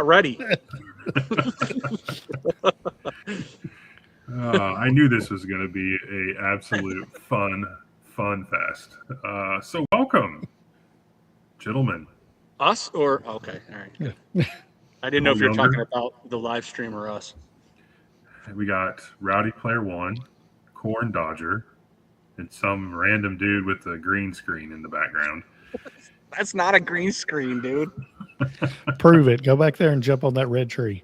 Ready. I knew this was going to be a absolute fun fest. So welcome, gentlemen. Us or okay, all right, good. I didn't know No if you're talking younger. about the live stream or us. We got Rowdy Player One, Corn Dodger, and some random dude with a green screen in the background. That's not a green screen, dude. Prove it. Go back there and jump on that red tree.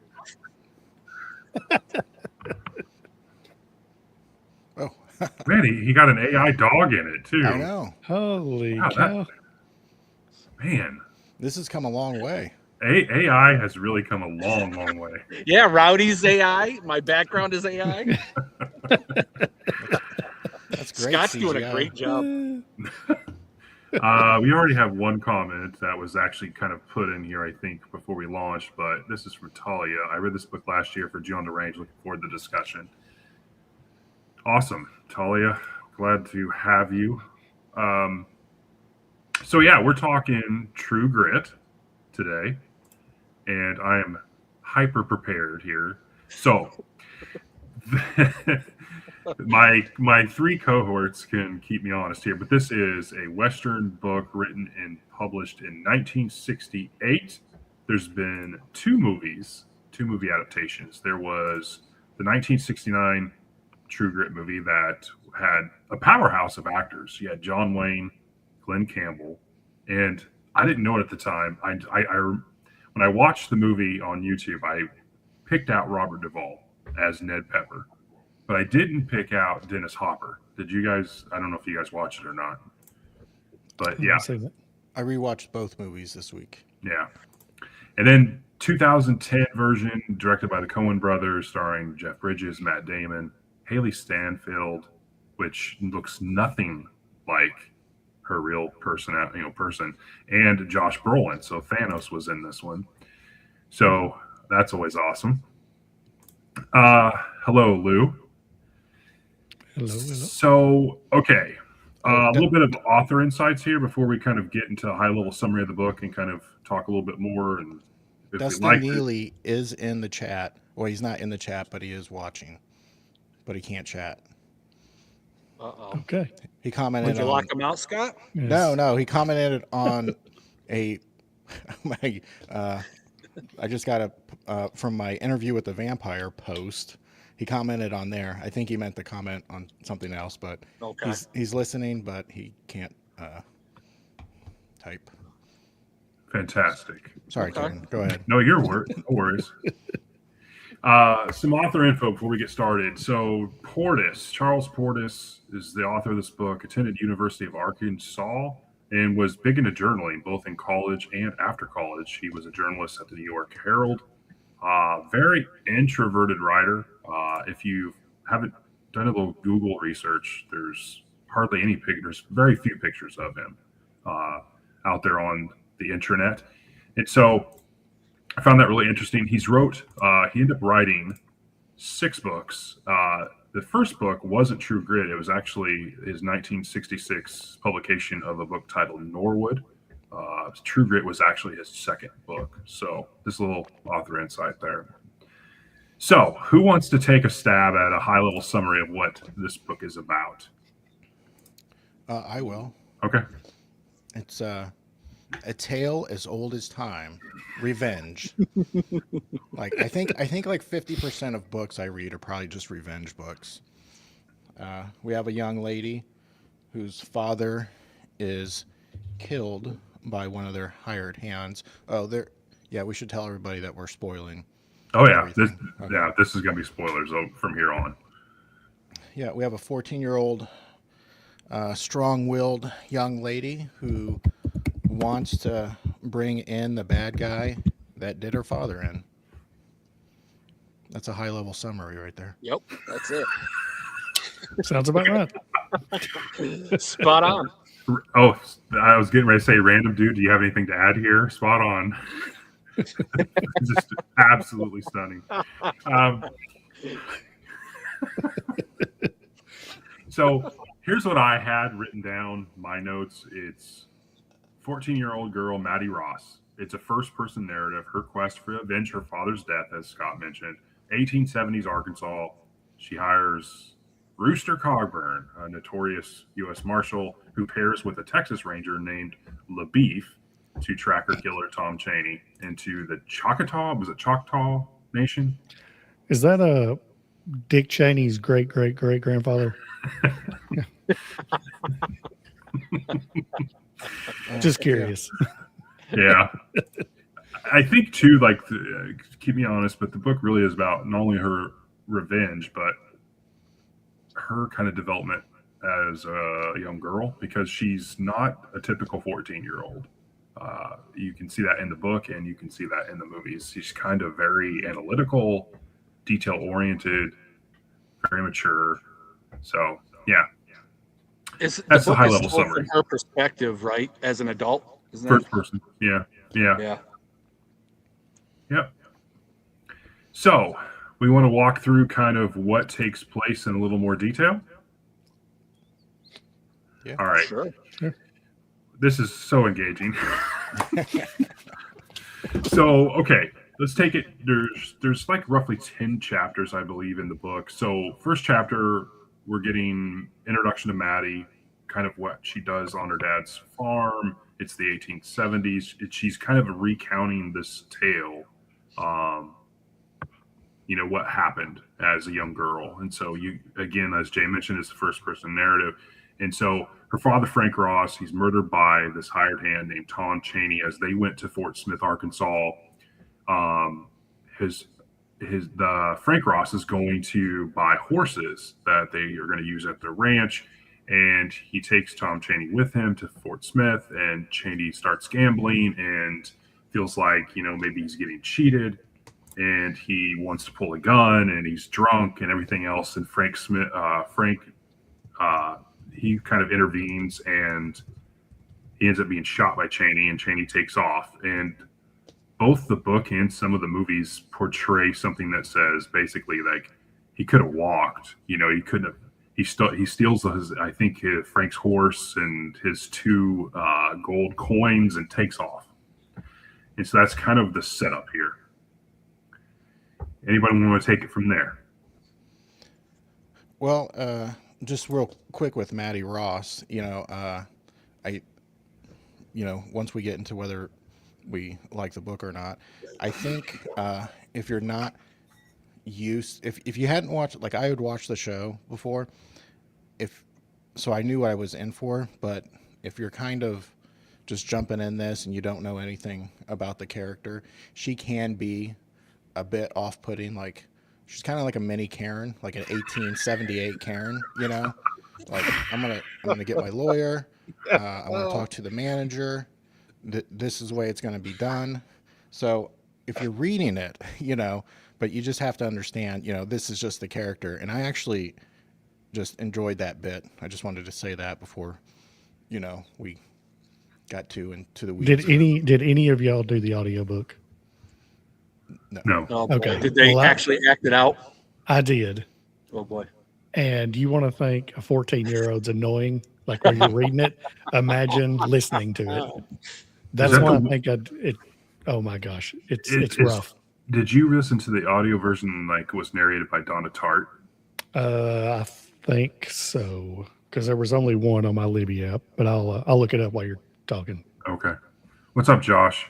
Oh, Man, he got an AI dog in it too. I know. Holy Wow, cow. Man, This has come a long way. AI has really come a long way. Yeah, Rowdy's AI. My background is AI. That's great. Scott's doing a CGI. great job. We already have one comment that was actually kind of put in here, I think, before we launched, but this is from Talia. I read this book last year for John the Range. Looking forward to the discussion. Awesome, Talia. Glad to have you. So yeah, we're talking True Grit today, and I am hyper prepared here. So my three cohorts can keep me honest here, but this is a Western book written and published in 1968. There's been two movie adaptations. There was the 1969 True Grit movie that had a powerhouse of actors. You had John Wayne, Glenn Campbell, and I didn't know it at the time. When I watched the movie on YouTube, I picked out Robert Duvall as Ned Pepper, but I didn't pick out Dennis Hopper. Did you guys? I don't know if you guys watched it or not, but yeah, I rewatched both movies this week. yeah. And then 2010 version directed by the Coen brothers, starring Jeff Bridges, Matt Damon, Haley Stanfield, which looks nothing like her real person, and Josh Brolin. So Thanos was in this one. So that's always awesome. Hello, Lou. Hello. So, okay. A little bit of author insights here before we kind of get into a high-level summary of the book and kind of talk a little bit more. And if Dustin we like Neely is in the chat. Well, he's not in the chat, but he is watching. But he can't chat. Uh-oh. Okay. He commented Did you on... lock him out, Scott? Yes. No. He commented on a... I just got from my interview with the vampire post. He commented on there. I think he meant to comment on something else, but Okay. he's listening, but he can't type. Fantastic. Sorry, Okay. Jordan. Go ahead. No, no worries. Some author info before we get started. So Portis, Charles Portis, is the author of this book, attended University of Arkansas, and was big into journaling, both in college and after college. He was a journalist at the New York Herald. Very introverted writer. If you haven't done a little Google research, there's hardly any pictures, very few pictures of him out there on the intranet. And so I found that really interesting. He ended up writing 6 books. The first book wasn't True Grit. It was actually his 1966 publication of a book titled Norwood. True Grit was actually his second book. So this little author insight there. So who wants to take a stab at a high-level summary of what this book is about? I will. Okay. It's a tale as old as time, revenge. I think like 50% of books I read are probably just revenge books. We have a young lady whose father is killed by one of their hired hands. We should tell everybody that we're spoiling. Oh yeah, everything. This is gonna be spoilers from here on. Yeah, we have a 14-year-old strong-willed young lady who wants to bring in the bad guy that did her father in. That's a high-level summary right there. Yep, that's it. Sounds about right. Spot on. Oh, I was getting ready to say, random dude, do you have anything to add here? Spot on. Just absolutely stunning. So here's what I had written down, my notes. It's 14-year-old girl, Maddie Ross, It's a first-person narrative. Her quest to avenge her father's death, as Scott mentioned. 1870s Arkansas. She hires Rooster Cogburn, a notorious U.S. Marshal, who pairs with a Texas Ranger named LaBeef to track her killer, Tom Chaney, into the Choctaw Nation? Is that a Dick Cheney's great grandfather? Just curious. Yeah. I think too, like, keep me honest, but the book really is about not only her revenge, but her kind of development as a young girl, because she's not a typical 14-year-old. You can see that in the book, and you can see that in the movies. She's kind of very analytical, detail-oriented, very mature. So, yeah. That's the high-level summary. From her perspective, right, as an adult? Isn't First person. Yeah. Yep. So, we want to walk through kind of what takes place in a little more detail. Yeah. All right. Sure. This is so engaging. So, okay, let's take it. There's like roughly 10 chapters, I believe, in the book. So, first chapter, we're getting introduction to Maddie, kind of what she does on her dad's farm. It's the 1870s. She's kind of recounting this tale, what happened as a young girl. And so again, as Jay mentioned, it's the first person narrative. And so her father, Frank Ross, he's murdered by this hired hand named Tom Chaney as they went to Fort Smith, Arkansas. The Frank Ross is going to buy horses that they are going to use at their ranch. And he takes Tom Chaney with him to Fort Smith, and Chaney starts gambling and feels like, maybe he's getting cheated, and he wants to pull a gun, and he's drunk and everything else. And Frank, he kind of intervenes, and he ends up being shot by Chaney, and Chaney takes off. And both the book and some of the movies portray something that says basically like he could have walked, he couldn't have. He steals Frank's horse and his 2 gold coins and takes off. And so that's kind of the setup here. Anybody want to take it from there? Well, just real quick with Maddie Ross, once we get into whether we like the book or not, I think if you're not if you hadn't watched, like I had watched the show before, so I knew what I was in for, but if you're kind of just jumping in this and you don't know anything about the character, she can be a bit off-putting. Like she's kind of like a mini Karen, like an 1878 Karen, like I'm gonna get my lawyer. I want to talk to the manager. This is the way it's going to be done. So if you're reading it, but you just have to understand, this is just the character. And I actually just enjoyed that bit. I just wanted to say that before, we got into the weeds. Did any of y'all do the audiobook? No. Oh, boy. Okay. Did they actually act it out? I did. Oh boy. And you want to think a 14-year-old's annoying, like when you're reading it? Imagine listening to it. That's why I think oh my gosh, it's rough. Did you listen to the audio version like was narrated by Donna Tartt? I think so, because there was only one on my Libby app, but I'll look it up while you're talking. Okay. What's up, Josh?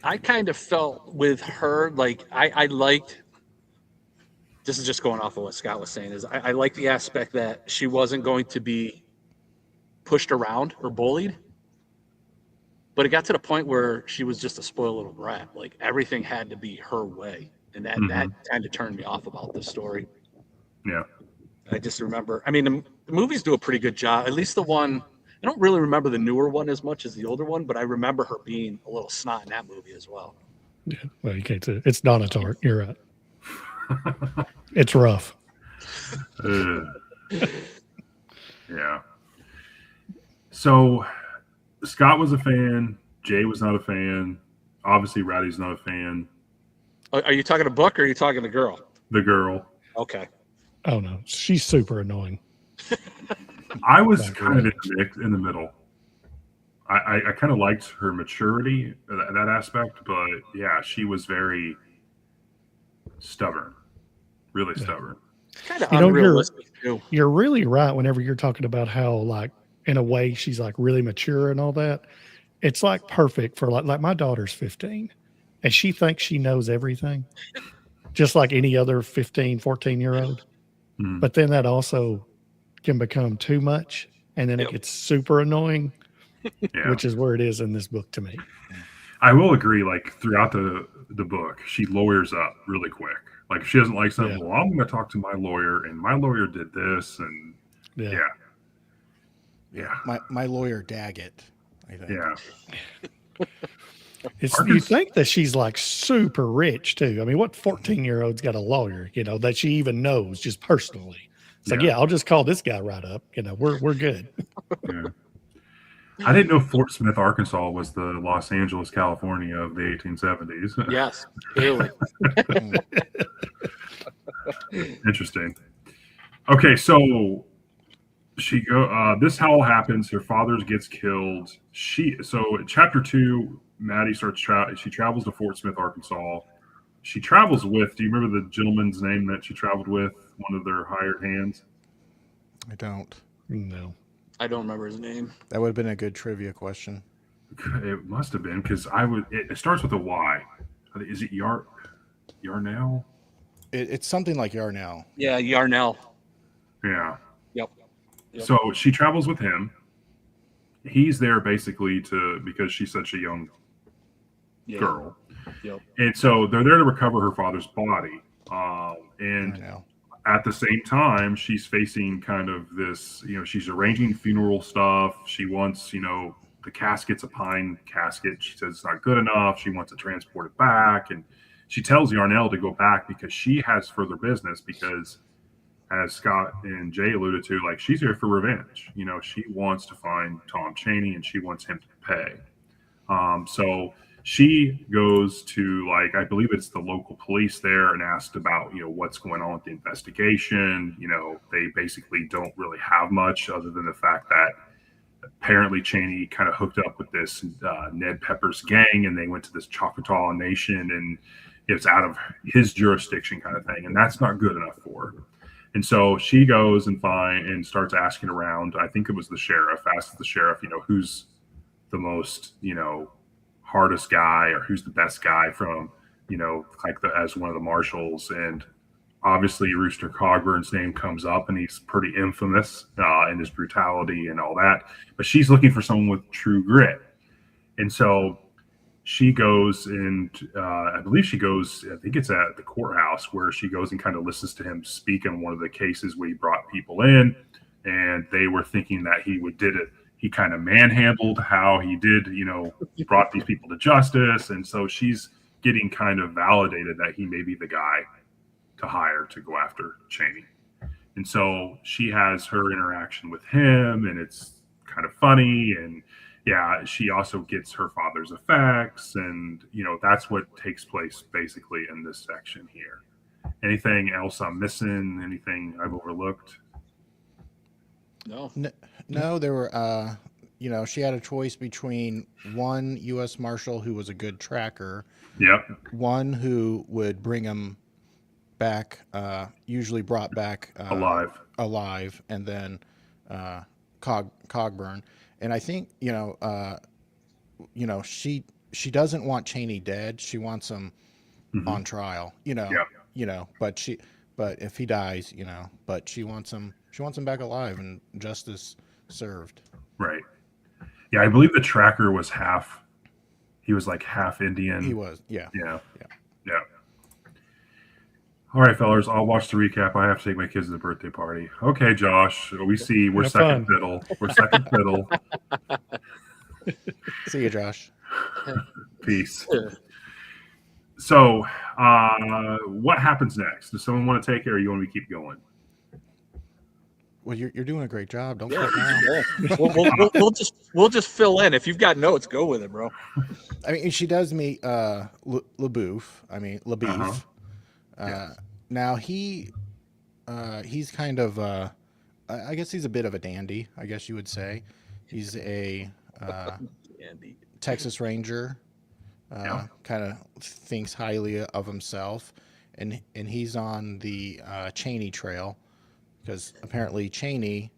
I kind of felt with her, like I liked, this is just going off of what Scott was saying, is I like the aspect that she wasn't going to be pushed around or bullied. But it got to the point where she was just a spoiled little brat. Like everything had to be her way. And that kind of turned me off about this story. Yeah. I just remember, the movies do a pretty good job. At least the one, I don't really remember the newer one as much as the older one, but I remember her being a little snot in that movie as well. Yeah. Well, you can't say it's Donna Tartt. You're right. It's rough. Yeah. So Scott was a fan. Jay was not a fan. Obviously, Rowdy's not a fan. Are you talking a book or are you talking the girl? The girl. Okay. Oh no, she's super annoying. I was kind of in the middle. I kind of liked her maturity, that aspect, but yeah, she was very stubborn, really Yeah. stubborn. Kind of You know, unrealistic too. you're really right whenever you're talking about how like in a way she's like really mature and all that. It's like perfect for like my daughter's 15 and she thinks she knows everything, just like any other 15, 14-year old. Mhm. But then that also can become too much and then it Yep. gets super annoying, Yeah, which is where it is in this book to me. I will agree. Like throughout the book, she lawyers up really quick. Like if she doesn't like Yeah. something, well, I'm going to talk to my lawyer, and my lawyer did this, and Yeah. yeah, Yeah. yeah, My lawyer Daggett, I think. yeah. It's, you Arkansas, think that she's like super rich too. I mean, what 14-year-old's got a lawyer, that she even knows just personally? It's like, Yeah. yeah, I'll just call this guy right up. We're good. yeah. I didn't know Fort Smith, Arkansas, was the Los Angeles, California of the 1870s. Yes, clearly. Mm. Interesting. Okay, so this how happens. Her father gets killed. So in chapter 2, Maddie she travels to Fort Smith, Arkansas. She travels with, do you remember the gentleman's name that she traveled with, one of their hired hands? I don't. No. I don't remember his name. That would have been a good trivia question. It must have been, because it starts with a Y. Is it Yarnell? It's something like Yarnell. Yeah, Yarnell. Yeah. Yep. Yep. So she travels with him. He's there basically because she's such a young Yeah. girl. Yep. And so they're there to recover her father's body. And Yarnell. at the same time, she's facing kind of this, she's arranging funeral stuff. She wants, the casket's a pine casket. She says it's not good enough. She wants to transport it back. And she tells Yarnell to go back because she has further business because, as Scott and Jay alluded to, like she's here for revenge. She wants to find Tom Chaney and she wants him to pay. So she goes to, like, I believe it's the local police there, and asked about, what's going on with the investigation. They basically don't really have much other than the fact that apparently Chaney kind of hooked up with this Ned Pepper's gang, and they went to this Choctaw Nation, and it's out of his jurisdiction kind of thing. And that's not good enough for her. And so she goes and starts asking around. I think it was the sheriff, asked the sheriff, who's the most, hardest guy, or who's the best guy from, as one of the marshals. And obviously Rooster Cogburn's name comes up, and he's pretty infamous in his brutality and all that. But she's looking for someone with true grit. And so she goes and I think it's at the courthouse, where she goes and kind of listens to him speak on one of the cases where he brought people in, and they were thinking that he kind of manhandled how he did, brought these people to justice. And so she's getting kind of validated that he may be the guy to hire to go after Chaney. And so she has her interaction with him, and it's kind of funny. And yeah, she also gets her father's effects, and that's what takes place basically in this section here. Anything else I'm missing? Anything I've overlooked? No. No, there were, she had a choice between one U.S. Marshal who was a good tracker, Yep. one who would bring him back, usually brought back alive, and then Cogburn. And I think, she doesn't want Chaney dead. She wants him on trial, Yep. but if he dies, but she wants him back alive and justice served. Right. Yeah, I believe the tracker was he was like half Indian. He was, yeah. Yeah. All right, fellas, I'll watch the recap. I have to take my kids to the birthday party. Okay, Josh, we're Have second fun. fiddle. We're second fiddle. See you, Josh. Peace. So, what happens next? Does someone want to take it, or you want me to keep going? Well, you're doing a great job. Don't Yeah. quit now. We'll just fill in. If you've got notes, go with it, bro. I mean, she does meet LaBeouf. LaBeef. Yes. Now he's kind of I guess he's a bit of a dandy, I guess you would say. He's a Andy. Texas Ranger, Yeah. kind of thinks highly of himself, and he's on the Cheney trail because apparently Cheney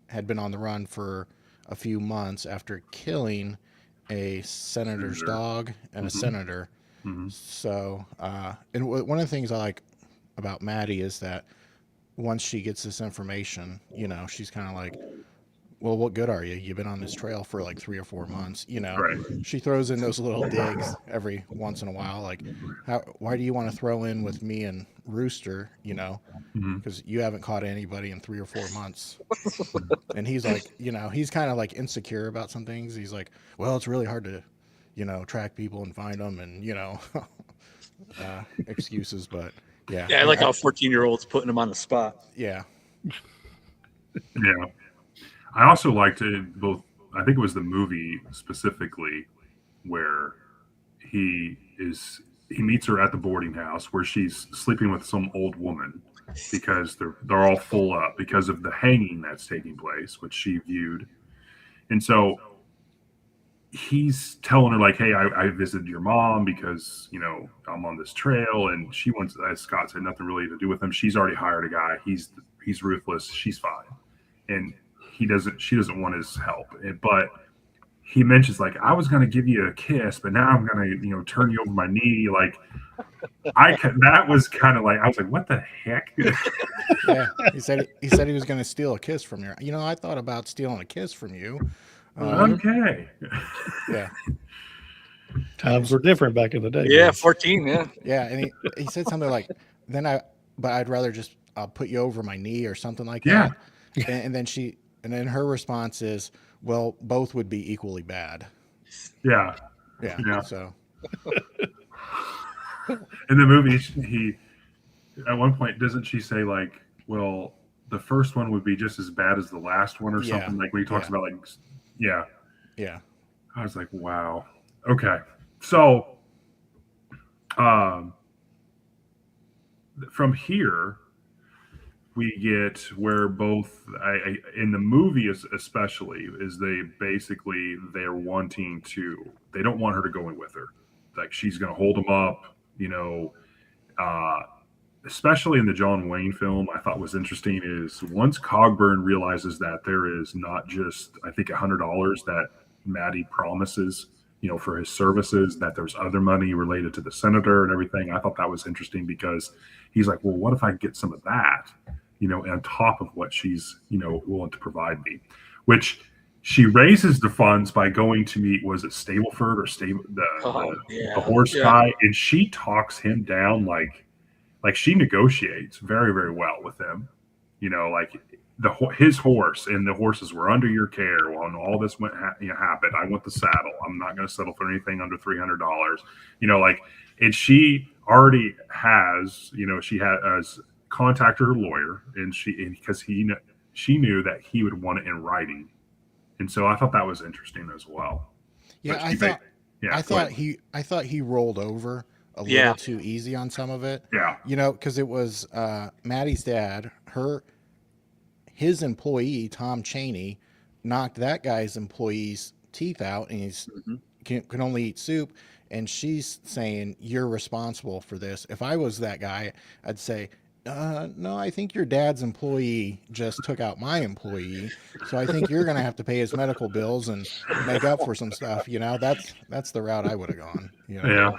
had been on the run for a few months after killing a senator's Senator. dog and a Mhm. senator. Mhm. So, and one of the things I like about Maddie is that once she gets this information, she's kind of like, well, what good are you? You've been on this trail for like 3 or 4 months. Right. She throws in those little digs every once in a while, like, why do you want to throw in with me and Rooster? Mhm. Because you haven't caught anybody in 3 or 4 months. And he's like, he's kind of like insecure about some things. He's like, well, it's really hard to, track people and find them, and excuses, but yeah, Yeah, I like how 14-year-olds putting him on the spot. yeah. Yeah. I also liked it both. I think it was the movie specifically where he meets her at the boarding house where she's sleeping with some old woman because they're all full up because of the hanging that's taking place, which she viewed. And so he's telling her like, hey, I visited your mom because I'm on this trail, and she wants, as Scott said, nothing really to do with him. She's already hired a guy. He's ruthless. She's fine, and she doesn't want his help. But he mentions like, I was going to give you a kiss, but now I'm going to turn you over my knee. Like that was kind of like, I was like, what the heck? Yeah, he said he was going to steal a kiss from you. I thought about stealing a kiss from you. Okay. Yeah. Times were different back in the day. Yeah, guys. 14. Yeah. Yeah, and he said something like, but I'd rather just I'll put you over my knee or something like Yeah. that. And then her response is, well, both would be equally bad. Yeah. Yeah. Yeah. So In the movie, he at one point doesn't she say like, well, the first one would be just as bad as the last one or Yeah. something, like when he talks Yeah. about like, yeah. yeah. I was like, wow. Okay. So from here we get where both in the movie especially is they're wanting to, they don't want her to go in with her, like she's going to hold them up, uh especially in the John Wayne film. I thought was interesting is once Cogburn realizes that there is not just, I think, $100 that Maddie promises, for his services, that there's other money related to the senator and everything. I thought that was interesting because he's like, well, what if I get some of that, on top of what she's, willing to provide me, which she raises the funds by going to meet, was it Stableford or the horse guy, and she talks him down like she negotiates very, very well with him. Like his horse and the horses were under your care when all this happened. I want the saddle. I'm not going to settle for anything under $300. And she already has, she has contacted her lawyer, and because she knew that he would want it in writing, and so I thought that was interesting as well. Yeah, I thought he rolled over a little too easy on some of it. Yeah. Because it was Maddie's dad, his employee, Tom Cheney, knocked that guy's employee's teeth out, and he's can only eat soup. And she's saying, you're responsible for this. If I was that guy, I'd say, no, I think your dad's employee just took out my employee, so I think you're going to have to pay his medical bills and make up for some stuff. That's the route I would have gone. Yeah.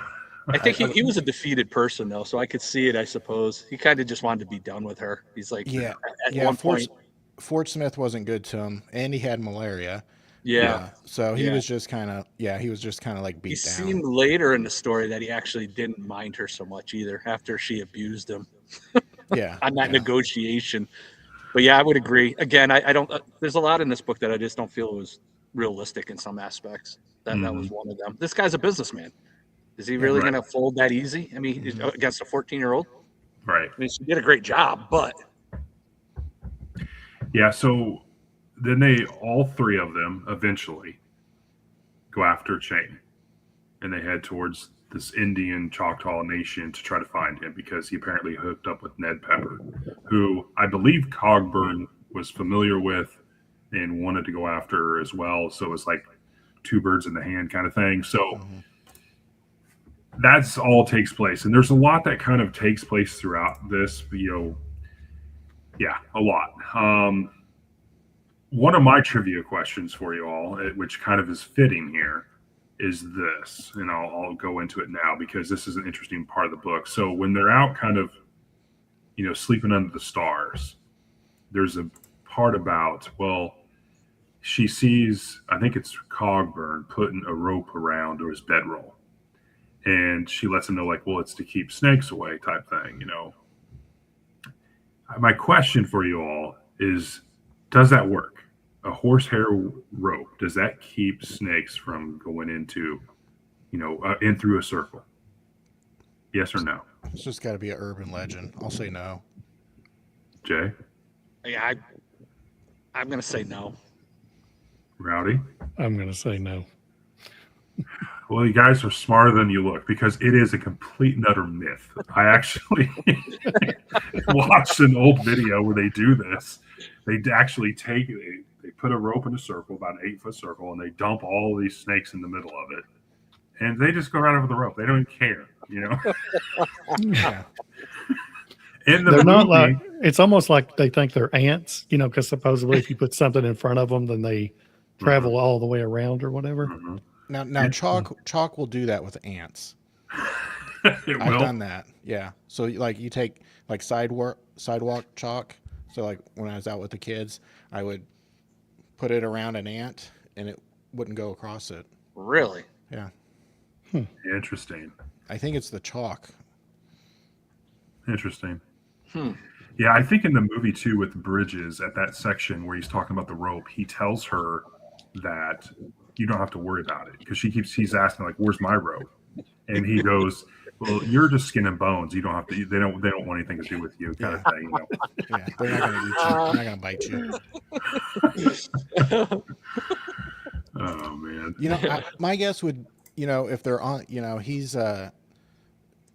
I think he was a defeated person, though, so I could see it, I suppose. He kind of just wanted to be done with her. He's like, at one point. Fort Smith wasn't good to him, and he had malaria. Yeah. So he was just kind of, like beat down. He seemed later in the story that he actually didn't mind her so much either after she abused him. Yeah. On that negotiation. But yeah, I would agree. Again, I don't, there's a lot in this book that I just don't feel was realistic in some aspects. That was one of them. This guy's a businessman. Is he really going to fold that easy? I mean, against a 14-year-old? Right. I mean, she did a great job, but. Yeah, so then all three of them eventually go after Cheney, and they head towards this Indian Choctaw nation to try to find him because he apparently hooked up with Ned Pepper, who I believe Cogburn was familiar with and wanted to go after as well. So it's like two birds in the hand kind of thing. So Mhm. that's all takes place, and there's a lot that kind of takes place throughout this. Yeah, a lot. One of my trivia questions for you all, which kind of is fitting here, is this, and I'll go into it now because this is an interesting part of the book. So when they're out, kind of, sleeping under the stars, there's a part about, well, she sees, I think it's Cogburn putting a rope around his bedroll, and she lets him know, like, well, it's to keep snakes away, type thing. My question for you all is, does that work? A horsehair rope, does that keep snakes from going into, in through a circle? Yes or no? It's just got to be an urban legend. I'll say no. Jay? Yeah, I'm gonna say no. Rowdy? I'm going to say no. Well, you guys are smarter than you look because it is a complete and utter myth. I actually watched an old video where they do this. They actually they put a rope in a circle, about an 8-foot circle, and they dump all these snakes in the middle of it. And they just go right over the rope. They don't even care, Yeah. In the They're not movie, like, it's almost like they think they're ants, because supposedly if you put something in front of them, then they travel all the way around or whatever. Mhm. Now chalk will do that with ants. It I've will. done that. Yeah. So like you take like sidewalk chalk. So like when I was out with the kids, I would put it around an ant and it wouldn't go across it. Really? Yeah. Interesting. I think it's the chalk. Interesting. Hmm. Yeah, I think in the movie too, with Bridges at that section where he's talking about the rope, he tells her that you don't have to worry about it because he's asking, like, where's my rope? And he goes, well, you're just skin and bones. You don't have to. They don't want anything to do with you, kind of thing. Yeah. They're not going to eat you. They're not going to bite you. Oh man. My guess would, if they're on, he's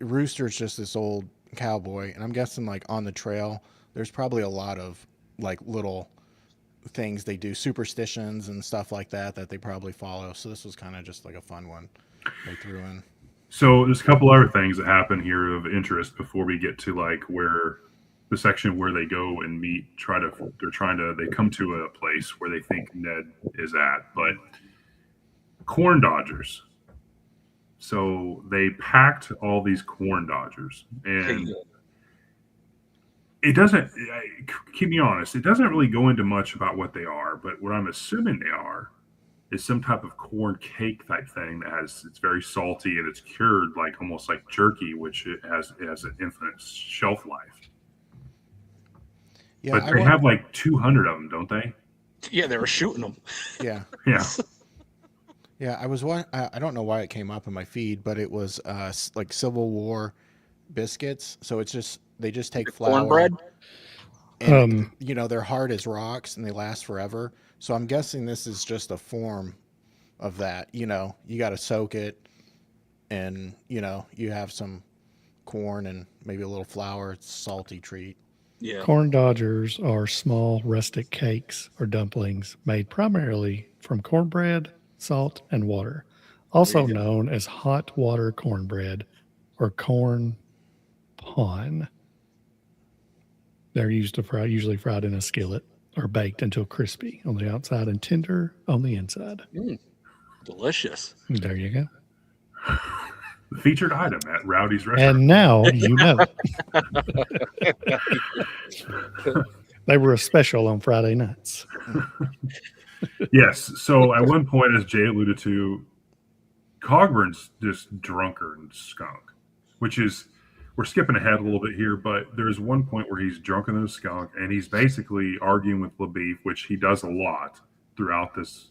Rooster's just this old cowboy, and I'm guessing like on the trail, there's probably a lot of like little things they do, superstitions and stuff like that they probably follow. So this was kind of just like a fun one they threw in. So there's a couple other things that happen here of interest before we get to like where the section where they go and meet. They come to a place where they think Ned is at, but corn dodgers. So they packed all these corn dodgers, and it doesn't, keep me honest, it doesn't really go into much about what they are, but what I'm assuming they are is some type of corn cake type thing it's very salty and it's cured like almost like jerky, which it has an infinite shelf life. Yeah, but they have like 200 of them, don't they? Yeah, they were shooting them. Yeah. Yeah. Yeah, I don't know why it came up in my feed, but it was like Civil War biscuits. So they just take flour, Cornbread. and they're hard as rocks and they last forever. So I'm guessing this is just a form of that. You got to soak it, and you have some corn and maybe a little flour. It's a salty treat. Yeah. Corn dodgers are small rustic cakes or dumplings made primarily from cornbread, salt, and water, also known as hot water cornbread or corn pon. They're usually fried in a skillet or baked until crispy on the outside and tender on the inside. Delicious. There you go. The featured item at Rowdy's restaurant. And now you know. They were a special on Friday nights. Yes. So at one point, as Jay alluded to, Cogburn's just drunkard and skunk, which is, we're skipping ahead a little bit here, but there's one point where he's drunker than a skunk and he's basically arguing with LaBeef, which he does a lot throughout this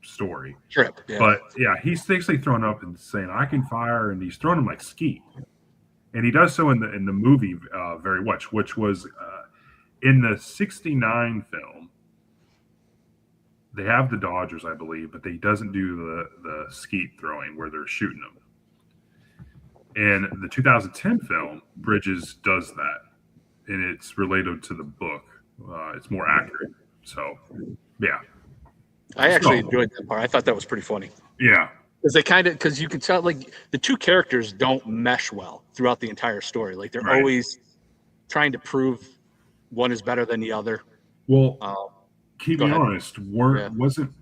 story. Trip. Yeah. But yeah, he's basically throwing up and saying, I can fire, and he's throwing him like skeet. And he does so in the movie very much, which was in the 69 film. They have the Dodgers, I believe, but he doesn't do the skeet throwing where they're shooting them. And the 2010 film, Bridges does that, and it's related to the book. It's more accurate. So, yeah. I actually So, enjoyed that part. I thought that was pretty funny. yeah, Because you can tell, like, the two characters don't mesh well throughout the entire story. Like, they're right. always trying to prove one is better than the other. Well, Um, keep Go me ahead. honest. Yeah. Wasn't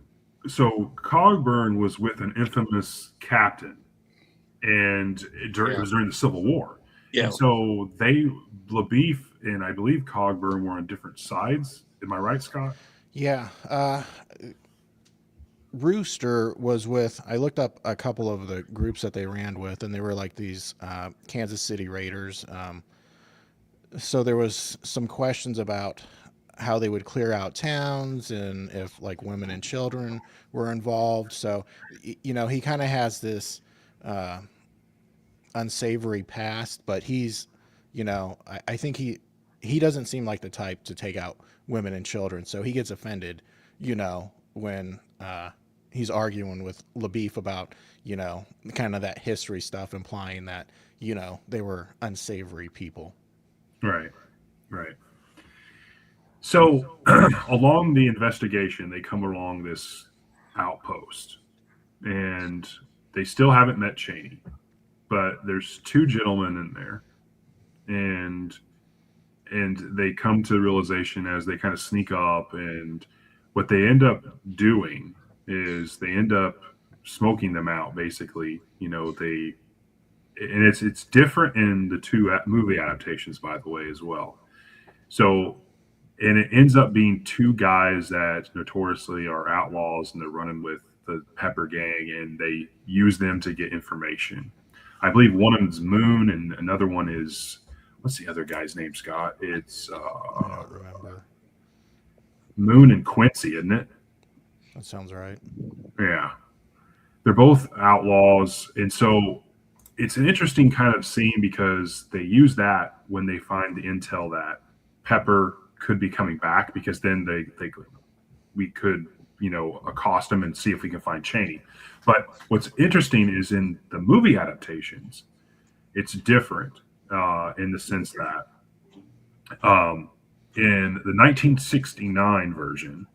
so Cogburn was with an infamous captain, and it was during the Civil War, Yeah. and so LaBeef and I believe Cogburn were on different sides. Am I right, Scott? Yeah. Rooster was with, I looked up a couple of the groups that they ran with, and they were like these Kansas City Raiders. So there was some questions about how they would clear out towns and if like women and children were involved. So, he kind of has this uh, unsavory past, but he's, I think he doesn't seem like the type to take out women and children. So he gets offended, when he's arguing with LaBeef about, kind of that history stuff, implying that, they were unsavory people. Right, right. So along the investigation, they come along this outpost, and they still haven't met Cheney, but there's two gentlemen in there, and they come to the realization as they kind of sneak up, and what they end up doing is they end up smoking them out. Basically, they and it's different in the two movie adaptations, by the way, as well. So, and it ends up being two guys that notoriously are outlaws, and they're running with the Pepper Gang, and they use them to get information. I believe one of them is Moon, and another one is, what's the other guy's name, Scott? It's I don't remember. Moon and Quincy, isn't it? That sounds right. Yeah, they're both outlaws, and so it's an interesting kind of scene because they use that when they find the intel that Pepper could be coming back, because then we could accost him and see if we can find Cheney. But what's interesting is in the movie adaptations, it's different in the sense that in the 1969 version,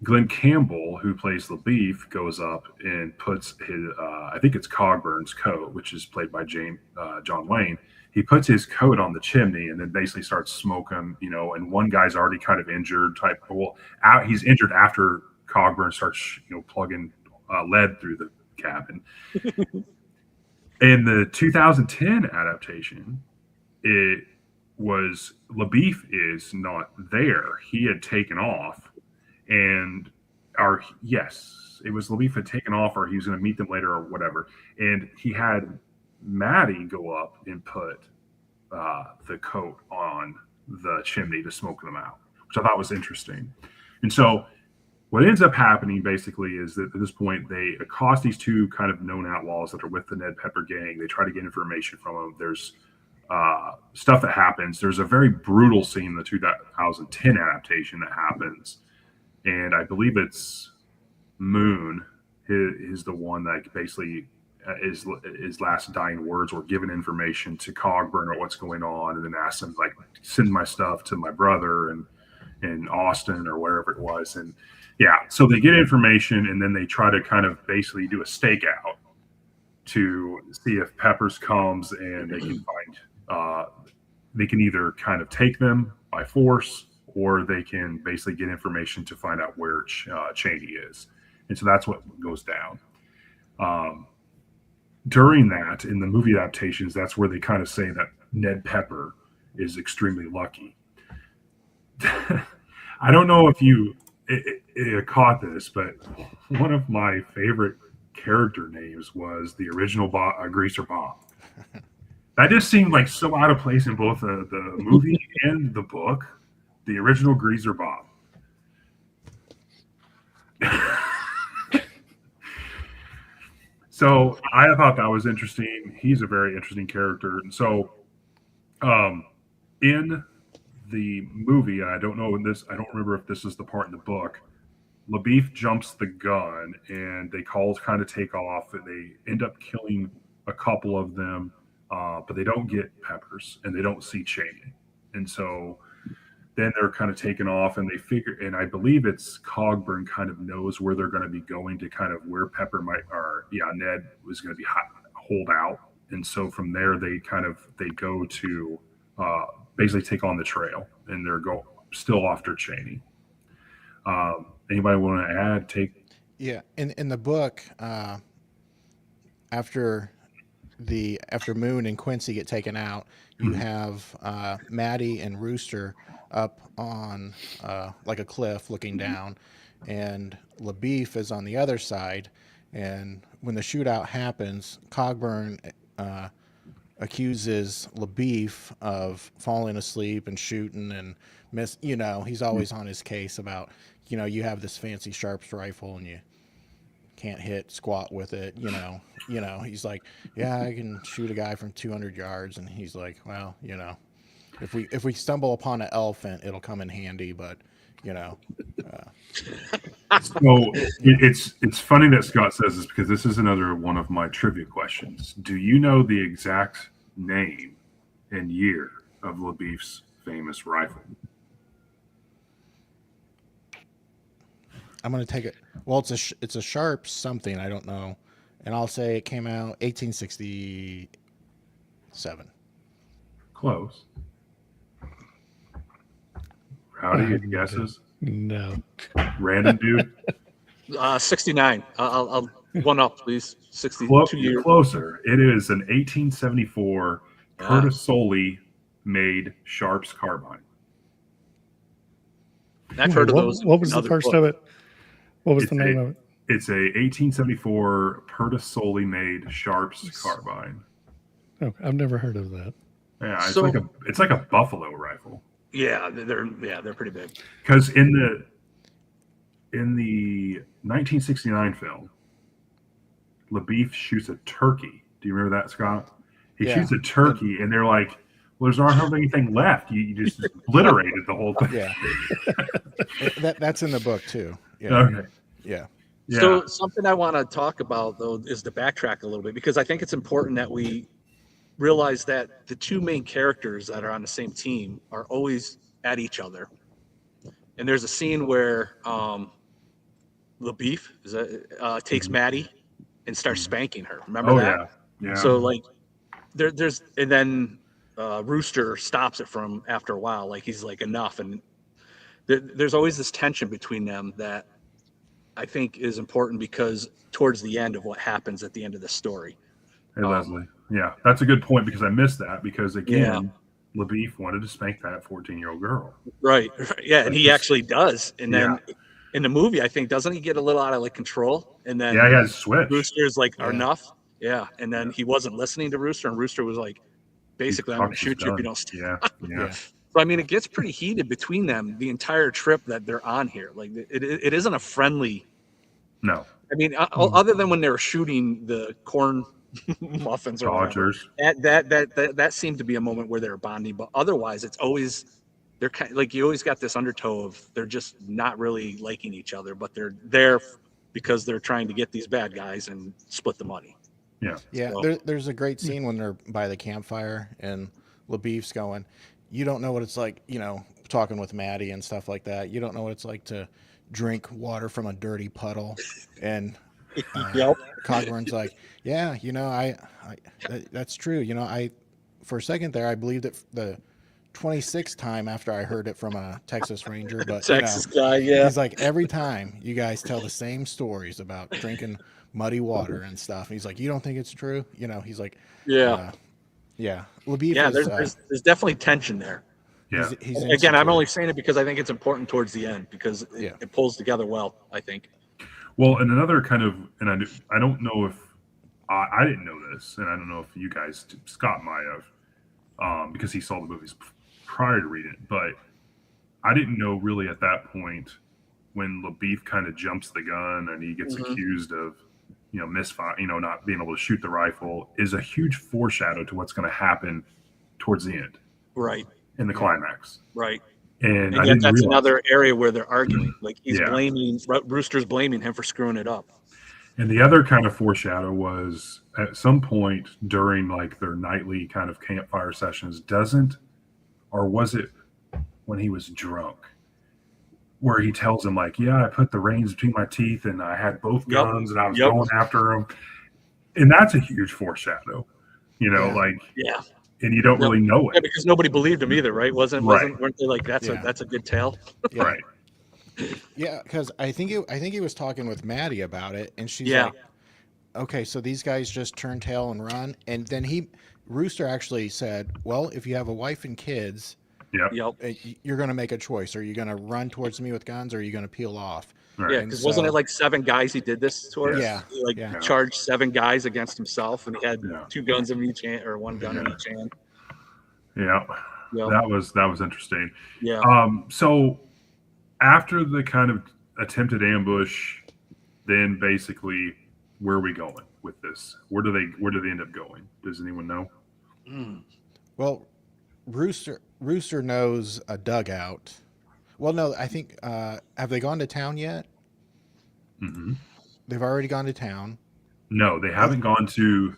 Glenn Campbell, who plays LaBeef, goes up and puts his I think it's Cogburn's coat, which is played by John Wayne. He puts his coat on the chimney and then basically starts smoking, and one guy's already kind of injured he's injured after Cogburn starts, plugging lead through the cabin. In the 2010 adaptation, it was LaBeef is not there. He had taken off, and it was LaBeef had taken off, or he was going to meet them later or whatever. And he had Maddie go up and put the coat on the chimney to smoke them out, which I thought was interesting. And so what ends up happening basically is that at this point they accost these two kind of known outlaws that are with the Ned Pepper gang. They try to get information from them. There's stuff that happens. There's a very brutal scene in the 2010 adaptation that happens, and I believe it's Moon is the one that basically his last dying words were giving information to Cogburn or what's going on, and then asked him like, send my stuff to my brother and in Austin or wherever it was. And yeah, so they get information, and then they try to kind of basically do a stakeout to see if Peppers comes, and they can find they can either kind of take them by force, or they can basically get information to find out where Cheney is. And so that's what goes down. During that, in the movie adaptations, that's where they kind of say that Ned Pepper is extremely lucky. I don't know if you caught this, but one of my favorite character names was the original Greaser Bob. That just seemed like so out of place in both the movie and the book. The original Greaser Bob. So I thought that was interesting. He's a very interesting character. And so in the movie, I don't remember if this is the part in the book, LaBeef jumps the gun and they kind of take off, and they end up killing a couple of them, but they don't get Peppers and they don't see Cheney. And so then they're kind of taken off, and they figure, and I believe it's Cogburn kind of knows where they're going to be going to kind of where Pepper Ned was going to be hold out. And so from there, they go to basically take on the trail, and they're still after Cheney. Anybody want to add? Yeah, in the book, after Moon and Quincy get taken out, you have Maddie and Rooster up on like a cliff looking down, and LaBeef is on the other side. And when the shootout happens, Cogburn accuses LaBeef of falling asleep and shooting and miss. He's always on his case about, you have this fancy Sharps rifle and you can't hit squat with it. He's like, yeah, I can shoot a guy from 200 yards. And he's like, well, if we stumble upon an elephant, it'll come in handy. But, So it's funny that Scott says this, because this is another one of my trivia questions. Do you know the exact name and year of LaBeef's famous rifle? I'm going to take it. Well, it's a Sharps something. I don't know. And I'll say it came out 1867. Close. Rowdy, any guesses? No. Random dude? 69. I'll one up, please. 62 years. Closer. It is an 1874 Portisoli made Sharps carbine. I've heard of those. What was the first of it? What was the name of it? It's a 1874 Portisoli made Sharps carbine. Oh, I've never heard of that. Yeah, it's like a buffalo rifle. Yeah, they're pretty big. Because in the 1969 film, LaBeef shoots a turkey. Do you remember that, Scott? He shoots a turkey, and they're like, "Well, there's not anything left. You just obliterated the whole thing." Yeah, that's in the book too. Yeah. Okay. Yeah. So something I want to talk about, though, is to backtrack a little bit, because I think it's important that we realize that the two main characters that are on the same team are always at each other. And there's a scene where LaBeef takes Maddie and starts spanking her. Remember that? Yeah. So like there's and then Rooster stops it from after a while. Like he's like, enough. And there's always this tension between them that I think is important, because towards the end of what happens at the end of the story. Hey, Leslie. Yeah, that's a good point, because I missed that, because again, LaBeef wanted to spank that 14-year-old girl. Right. Yeah, and he actually does. And then in the movie, I think, doesn't he get a little out of like control? And then he had to switch. Rooster's like, enough. Yeah. And then he wasn't listening to Rooster, and Rooster was like, basically, I'm going to shoot you if you don't stop. Yeah. So I mean, it gets pretty heated between them the entire trip that they're on here. Like it isn't a friendly. No. I mean, other than when they were shooting the corn muffins or Dodgers. That seemed to be a moment where they're bonding, but otherwise it's always, they're kind of, like, you always got this undertow of they're just not really liking each other, but they're there because they're trying to get these bad guys and split the money. Yeah. So, there's a great scene when they're by the campfire and LaBeef's going, you don't know what it's like, talking with Maddie and stuff like that. You don't know what it's like to drink water from a dirty puddle. And Cogburn's like, yeah, that's true. For a second there, I believed it the 26th time after I heard it from a Texas Ranger, but Texas guy, he's like, every time you guys tell the same stories about drinking muddy water and stuff. And he's like, you don't think it's true? He's like, LaBeef. There's definitely tension there. Yeah. He's again, I'm only saying it because I think it's important towards the end, because it pulls together well, I think. Well, and another kind of, and I don't know if I didn't know this, and I don't know if you guys, Scott might have, because he saw the movies prior to reading it, but I didn't know really at that point when LaBeef kind of jumps the gun and he gets accused of, misfire, not being able to shoot the rifle, is a huge foreshadow to what's going to happen towards the end. Right. In the climax. Right. And yet that's another area where they're arguing. Like he's blaming, Rooster's blaming him for screwing it up. And the other kind of foreshadow was at some point during like their nightly kind of campfire sessions, was it when he was drunk, where he tells him like, "Yeah, I put the reins between my teeth and I had both Yep. guns and I was Yep. going after him," and that's a huge foreshadow, Yeah. like, Yeah. and you don't Yep. really know Yeah, it, because nobody believed him either, right? Weren't they like that's Yeah. a good tale? Yeah. right? Yeah, because I think he was talking with Maddie about it, and she's Yeah. like, "Okay, so these guys just turn tail and run." And then Rooster actually said, "Well, if you have a wife and kids, Yep. Yep. you're going to make a choice. Are you going to run towards me with guns, or are you going to peel off?" Right. Yeah, And because wasn't so- it like 7 guys he did this towards? Yeah. He like Yeah. charged 7 guys against himself, and he had Yeah. 2 guns in each hand or 1 gun in each hand. Yeah. Yep. That was interesting. Yeah. So after the kind of attempted ambush, then basically, where are we going with this? Where do they end up going? Does anyone know? Well, Rooster knows a dugout. Well, no, I think have they gone to town yet? Mm-hmm. They've already gone to town. No, they haven't gone to.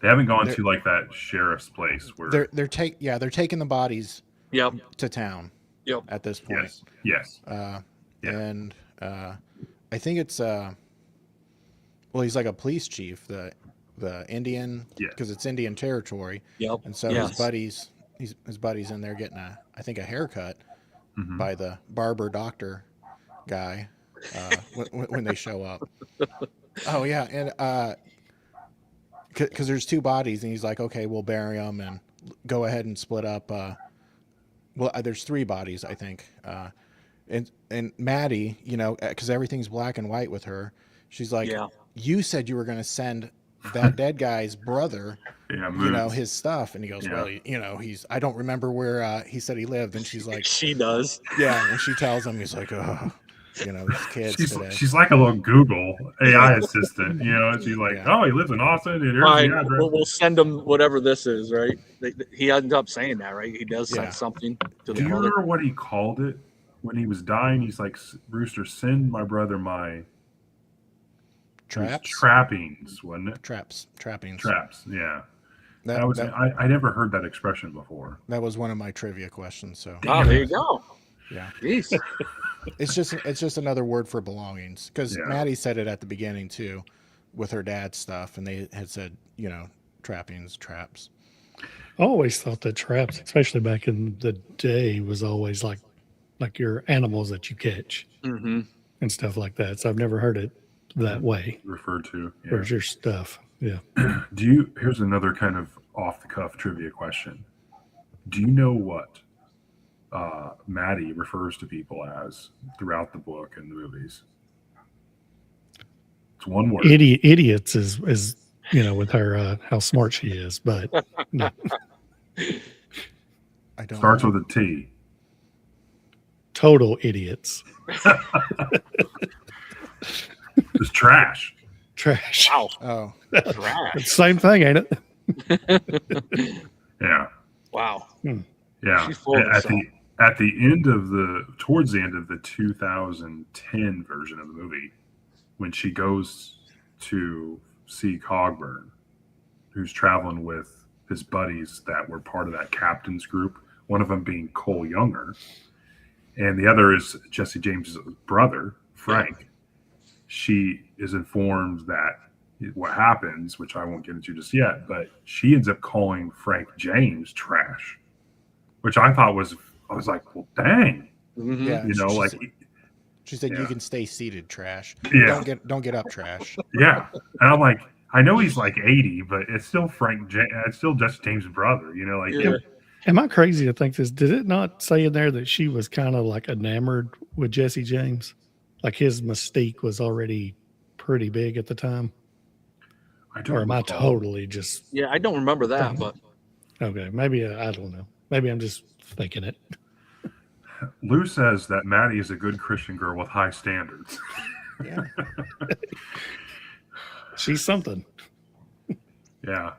They haven't gone They're- to like that sheriff's place where. They're taking the bodies Yep. to town. Yep. At this point. Yes. Yes. Yeah. Yeah. And I think it's well, he's like a police chief, the Indian, Yes. because it's Indian territory, Yep. and so Yes. his buddies in there getting I think a haircut Mhm. by the barber doctor guy when they show up. Oh yeah, and because there's 2 bodies, and he's like, okay, we'll bury them and go ahead and split up. Well, there's 3 bodies, I think. And Maddie, because everything's black and white with her, she's like, Yeah. you said you were going to send that dead guy's brother, Yeah. Moves. his stuff. And he goes, Yeah. well, I don't remember where he said he lived. And she's like, She does. yeah. And she tells him, he's like, oh, these kids today. She's like a little Google AI assistant, She's like, Yeah. "Oh, he lives in Austin, and here's Fine. the address." We'll send him whatever this is, right? He ends up saying that, right? He does Yeah. send something to Do the you mother. remember what he called it when he was dying? He's like, "Rooster, send my brother my Traps? trappings, wasn't it? Trappings. Traps, yeah." That, That was that, I never heard that expression before. that was one of my trivia questions. So Oh, there you go. yeah, Jeez. it's just another word for belongings, because Yeah. Maddie said it at the beginning too, with her dad's stuff, and they had said trappings, traps. I always thought that traps, especially back in the day, was always like your animals that you catch Mm-hmm. and stuff like that. So I've never heard it that way. Referred to. Yeah. Where's your stuff? Yeah. Here's another kind of off the cuff trivia question. Do you know what Maddie refers to people as throughout the book and the movies? It's one word. Idiots is with her how smart she is, but no. I don't Starts know. with a T. Total idiots. It's trash. Trash. Wow. Oh, Trash. Same thing, ain't it? Yeah. Wow. Yeah. She's full of herself. Towards the end of the 2010 version of the movie, when she goes to see Cogburn, who's traveling with his buddies that were part of that captain's group, one of them being Cole Younger, and the other is Jesse James's brother, Frank. She is informed that what happens, which I won't get into just yet, but she ends up calling Frank James trash, which I thought I was like, well, dang, Mhm. yeah. She said, Yeah. "You can stay seated, trash. Yeah. Don't get up, trash." yeah. And I'm like, I know he's like 80, but it's still it's still Jesse James' brother, Yeah. Am I crazy to think this? Did it not say in there that she was kind of like enamored with Jesse James? Like his mystique was already pretty big at the time? I don't Or am I recall. totally just Yeah, I don't remember that, but okay? Maybe I don't know. Maybe I'm just thinking it. Lou says that Maddie is a good Christian girl with high standards. Yeah. She's something. Yeah.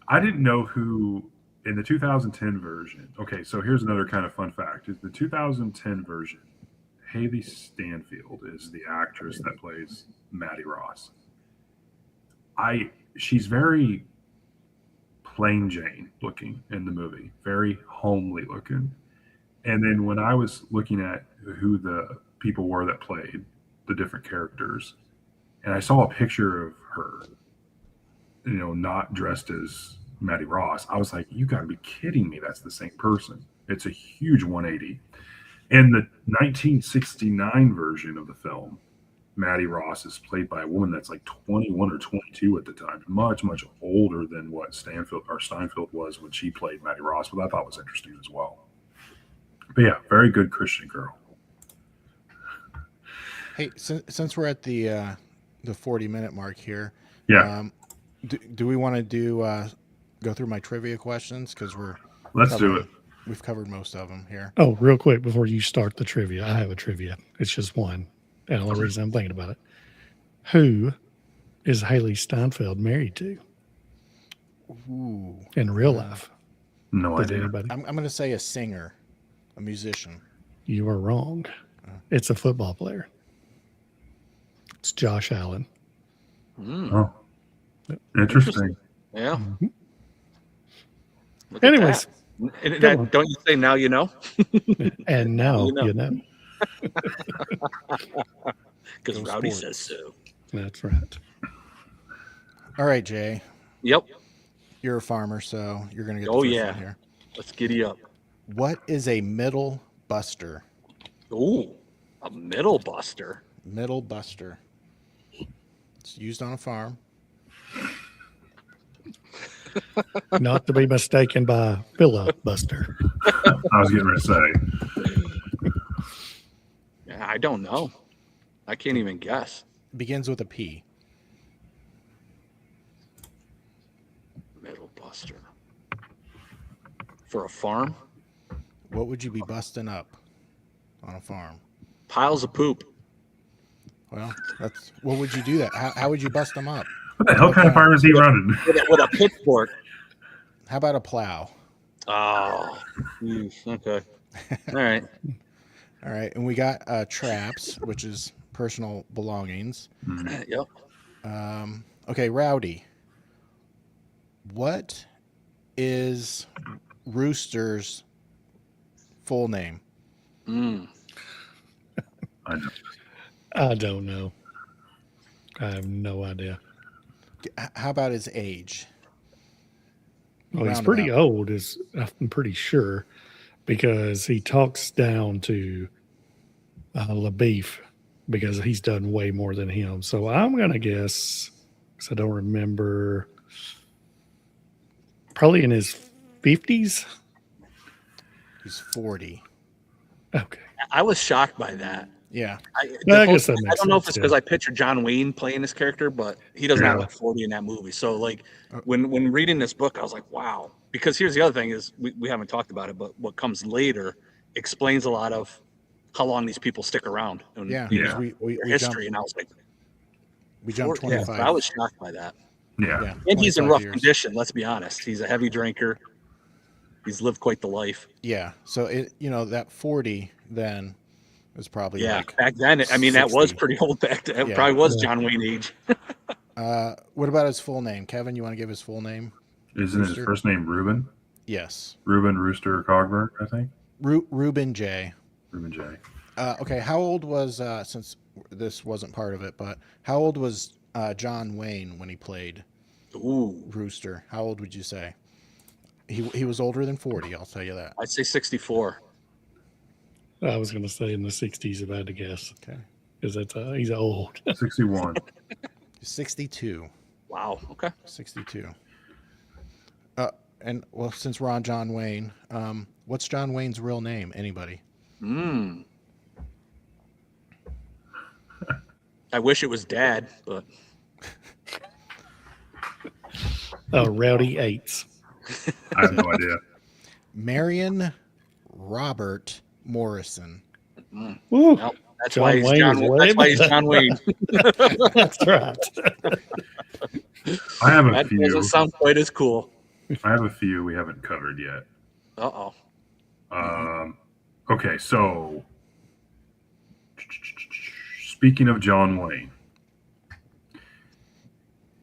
I didn't know who in the 2010 version. Okay, so here's another kind of fun fact. Is the 2010 version, Haley Stanfield is the actress that plays Maddie Ross. She's very plain Jane looking in the movie, very homely looking. And then when I was looking at who the people were that played the different characters, and I saw a picture of her, not dressed as Maddie Ross, I was like, you got to be kidding me. That's the same person. It's a huge 180. In the 1969 version of the film, Maddie Ross is played by a woman that's like 21 or 22 at the time, much, much older than what Steinfeld was when she played Maddie Ross, but I thought was interesting as well. But yeah, very good Christian girl. Hey, since we're at the 40-minute mark here, Yeah, do we want to go through my trivia questions? Because let's do it. We've covered most of them here. Oh, real quick before you start the trivia, I have a trivia. It's just one. And the only reason I'm thinking about it. Who is Haley Steinfeld married to Ooh. in real life? No Did idea. anybody? I'm going to say a singer, a musician. You are wrong. It's a football player. It's Josh Allen. Oh, interesting. Yeah. Mhm. Look at Anyways, that. And Go on. don't you say now you know? and now You know. you know. Because Go Rowdy Sports. says so. That's right. All right, Jay. Yep. You're a farmer, so you're going to get the Oh, first yeah. one here. Let's giddy up. What is a middle buster? Ooh, a middle buster. Middle buster. It's used on a farm. Not to be mistaken by filibuster. I was getting ready to say. Yeah, I don't know. I can't even guess. Begins with a P. Middle buster. For a farm? What would you be busting up on a farm? Piles of poop. Well, what would you do that? How would you bust them up? What the hell kind of farm is he running? With a pitchfork. How about a plow? Oh, okay. All right. All right, and we got traps, which is personal belongings. Yep. Okay, Rowdy. What is Rooster's full name? I know. I don't know. I have no idea. How about his age? Well, he's pretty Roundabout. old, I'm pretty sure, because he talks down to LaBeef because he's done way more than him. So I'm going to guess, because I don't remember, probably in his 50s. He's 40. Okay. I was shocked by that. Yeah. I guess that I makes don't know if sense, it's because yeah. I pictured John Wayne playing this character, but he does not Yeah. look 40 in that movie. So, like, when reading this book, I was like, wow. Because here's the other thing is we haven't talked about it, but what comes later explains a lot of how long these people stick around and Yeah. you Yeah. know, We their jumped, history. And I was like, we jumped 40 yeah, 25. so I was shocked by that. Yeah. Yeah, And he's in 25 rough years. condition, let's be honest. He's a heavy drinker. He's lived quite the life. Yeah. So that 40 then was probably Yeah, like back then, I mean, that was 60. pretty old back then. It Yeah. probably was Yeah. John Wayne age. What about his full name? Kevin, you want to give his full name? Isn't his Rooster? first name Reuben? Yes. Reuben Rooster Cogburn, I think. Reuben J. Reuben J. Okay, how old was, since this wasn't part of it, but how old was John Wayne when he played Ooh, Rooster? How old would you say? He was older than 40, I'll tell you that. I'd say 64. I was going to say in the 60s, if I had to guess, Okay. because he's old. 61. 62. Wow. Okay. 62. And well, since we're on John Wayne, what's John Wayne's real name? Anybody? I wish it was Dad, but Rowdy Eights. I have no idea. Marion Robert Morrison. Woo. well, that's John why he's Wayne John. is way That's why he's better. John Wayne. That's right. I have a That few. doesn't sound quite as cool. I have a few we haven't covered yet. Uh-oh. Okay, so speaking of John Wayne,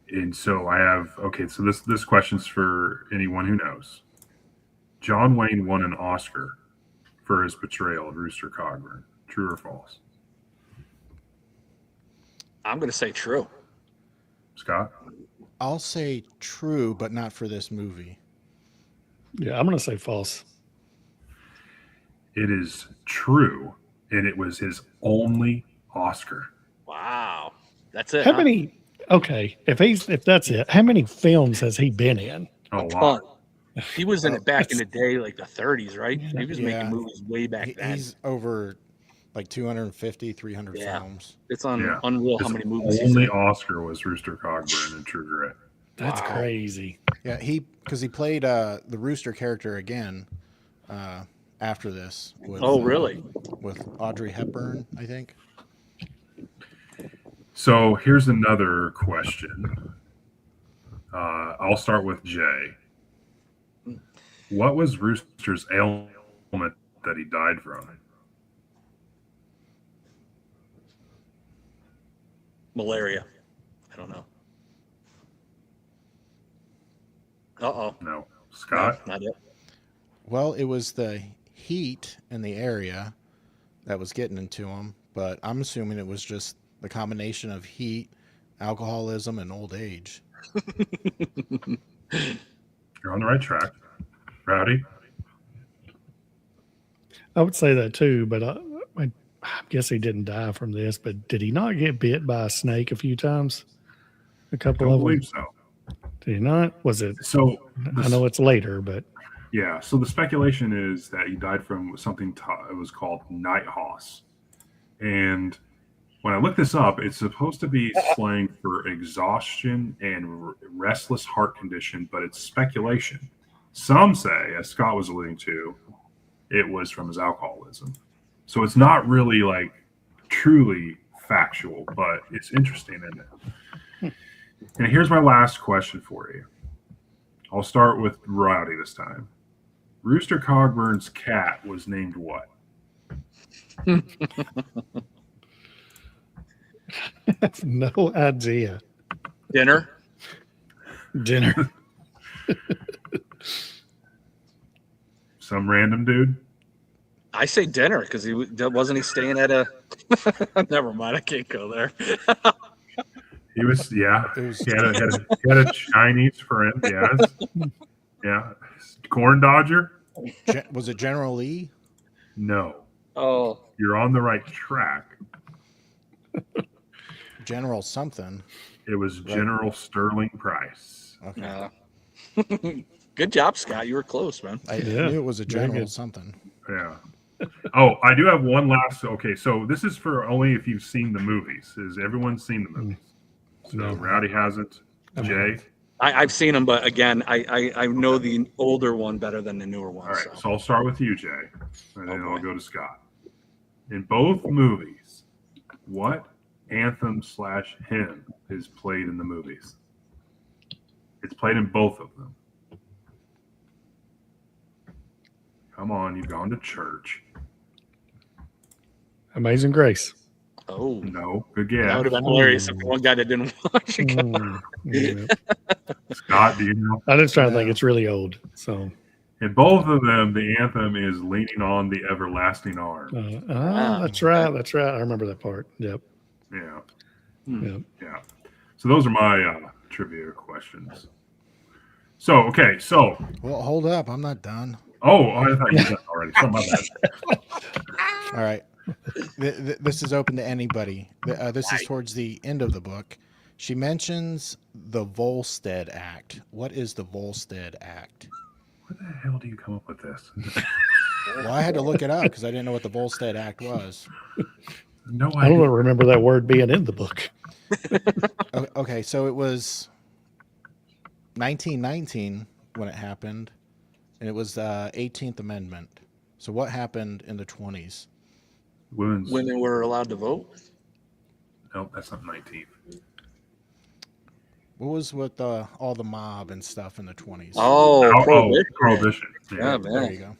and so I have so this question's for anyone who knows. John Wayne won an Oscar for his portrayal of Rooster Cogburn? True or false? I'm going to say true. Scott? I'll say true, but not for this movie. Yeah, I'm going to say false. It is true, and it was his only Oscar. Wow. That's it. How huh? many? Okay, if that's it, how many films has he been in? A A lot. ton. He was in it back in the day, like the 30s, right? He was Yeah. making movies way back then. He's over like 250, 300 Yeah. films. It's Yeah. unreal how His many movies he's only in. Oscar was Rooster Cogburn in True Grit. That's Wow. crazy. Yeah, because he played the Rooster character again after this. With, Oh, really? With Audrey Hepburn, I think. So here's another question. I'll start with Jay. What was Rooster's ailment that he died from? Malaria. I don't know. Uh-oh. No. No, Scott? not it. Well, it was the heat in the area that was getting into him, but I'm assuming it was just the combination of heat, alcoholism, and old age. You're on the right track. Rowdy? I would say that too, but I guess he didn't die from this. But did he not get bit by a snake a few times? A couple Don't of them. believe so. Did he not? Was it? So I know it's later, but yeah. So the speculation is that he died from something. It was called night hoss, and when I look this up, it's supposed to be slang for exhaustion and restless heart condition, but it's speculation. Some say, as Scott was alluding to, it was from his alcoholism. So it's not really like truly factual, but it's interesting, isn't it? And here's my last question for you. I'll start with Rowdy this time. Rooster Cogburn's cat was named what? I have no idea. Dinner? Dinner. Some random dude? I say dinner because wasn't he staying at a. Never mind. I can't go there. He was, yeah. It was He had a Chinese friend, yes. Yeah. Corn Dodger? was it General Lee? No. Oh, You're on the right track. General something. It was General Sterling Price. Okay. no. Good job, Scott. You were close, man. I Yeah, knew it was a very general good. something. Yeah. Oh, I do have one last. Okay, so this is for only if you've seen the movies. Has everyone seen the movies? So No. Rowdy hasn't. Jay? I've seen them, but again, I know the older one better than the newer one. All right, So. so I'll start with you, Jay, and then Oh, I'll boy. go to Scott. In both movies, what anthem/hymn is played in the movies? It's played in both of them. Come on, you've gone to church. Amazing Grace. Oh, No, good that guess. would have been hilarious if the one guy that didn't watch it. Mm, yeah. Scott, do you know? I just trying to think No. it's really old. So In both of them, the anthem is "Leaning on the Everlasting Arm." that's right. That's right. I remember that part. Yep. Yeah, Yep. yeah. So those are my trivia questions. So okay, so Well, hold up. I'm not done. I thought you did that already. So my bad. All right. This is open to anybody. This is towards the end of the book. She mentions the Volstead Act. What is the Volstead Act? Where the hell do you come up with this? Well, I had to look it up because I didn't know what the Volstead Act was. No I don't idea. remember that word being in the book. Okay, so it was 1919 when it happened, and it was the 18th Amendment. So what happened in the 20s? Women's. Women were allowed to vote. No, that's not 19. What was with all the mob and stuff in the 20s? Oh, prohibition. Prohibition. Yeah, Yeah. There man. you go.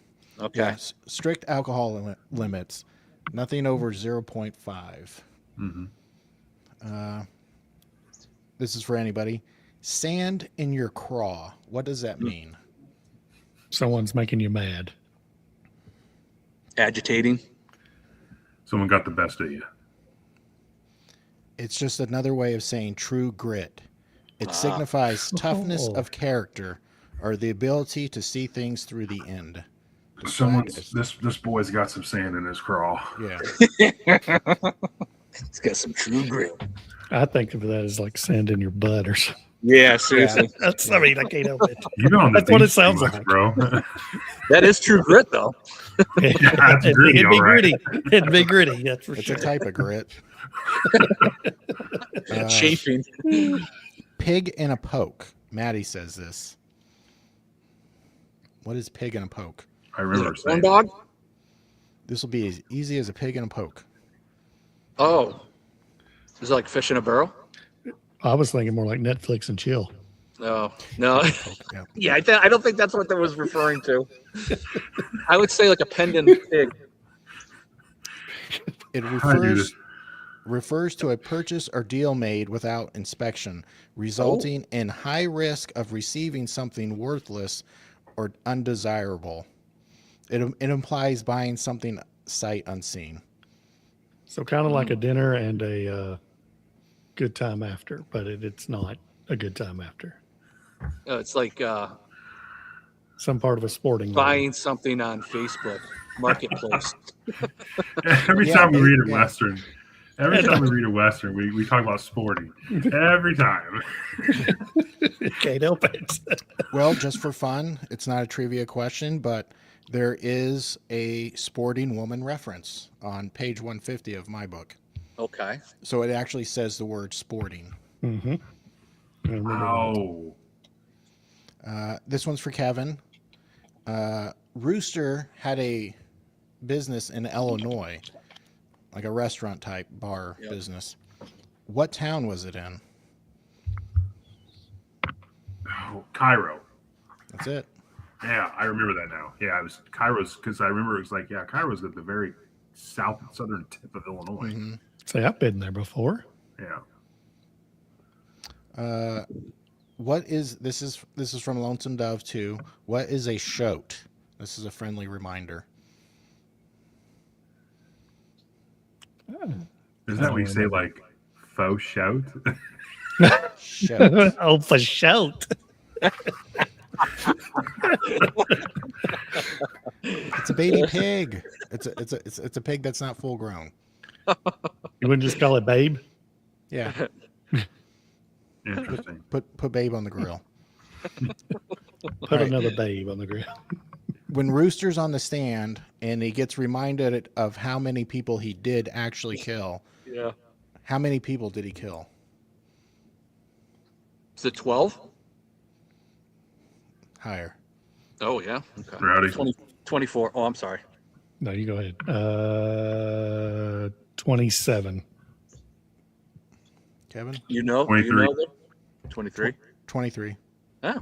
Okay. Yeah, strict alcohol limits. Nothing over 0.5. Mm-hmm. This is for anybody. Sand in your craw. What does that mean? Someone's making you mad. Agitating. Someone got the best of you. It's just another way of saying true grit. It signifies toughness of character or the ability to see things through the end. This boy's got some sand in his craw. Yeah. It's got some true grit. I think of that as like sand in your butt or something. Yeah, seriously. That's, I mean, I can't help it. You know That's what it sounds like. bro. That is true grit, though. That's gritty, It'd be all right. gritty. It'd be gritty. That's for It's sure. a type of grit. Chafing. Pig in a poke. Maddie says this. What is pig in a poke? I remember Corn saying dog? This will be as easy as a pig in a poke. Oh. Is it like fish in a barrel? I was thinking more like Netflix and chill. No. No. Yeah. Yeah, I don't think that's what that was referring to. I would say like a pendant pig. It I do this. refers to a purchase or deal made without inspection, resulting in high risk of receiving something worthless or undesirable. It implies buying something sight unseen. So kind of like a dinner and a good time after, but it's not a good time after. It's like Some part of a sporting buying something on Facebook Marketplace. Every Yeah, time we read a yeah. Western, we talk about sporting. Every time. Can't help it. Well, just for fun, it's not a trivia question, but there is a sporting woman reference on page 150 of my book. Okay. So it actually says the word sporting. Mm-hmm. Oh. This one's for Kevin. Rooster had a business in Illinois, like a restaurant type bar business. What town was it in? Oh, Cairo. That's it. Yeah, I remember that now. Yeah, it was Cairo's because I remember it was like, Cairo's at the very southern tip of Illinois. Mm-hmm. Say, I've been there before. Yeah. What is this is from Lonesome Dove too. What is a shoat? This is a friendly reminder. Isn't that what you say, like, faux shout? Shoat. Oh, for shout. It's a baby pig. It's a pig that's not full grown. You wouldn't just call it babe? Yeah. Interesting. Put babe on the grill. Put Right. another babe on the grill. When Rooster's on the stand and he gets reminded of how many people he did actually kill, Yeah. how many people did he kill? Is it 12? Higher. Oh, yeah. Okay. Rowdy. 24. Oh, I'm sorry. No, you go ahead. 27. Kevin? You know? 23. 23. 23. Oh.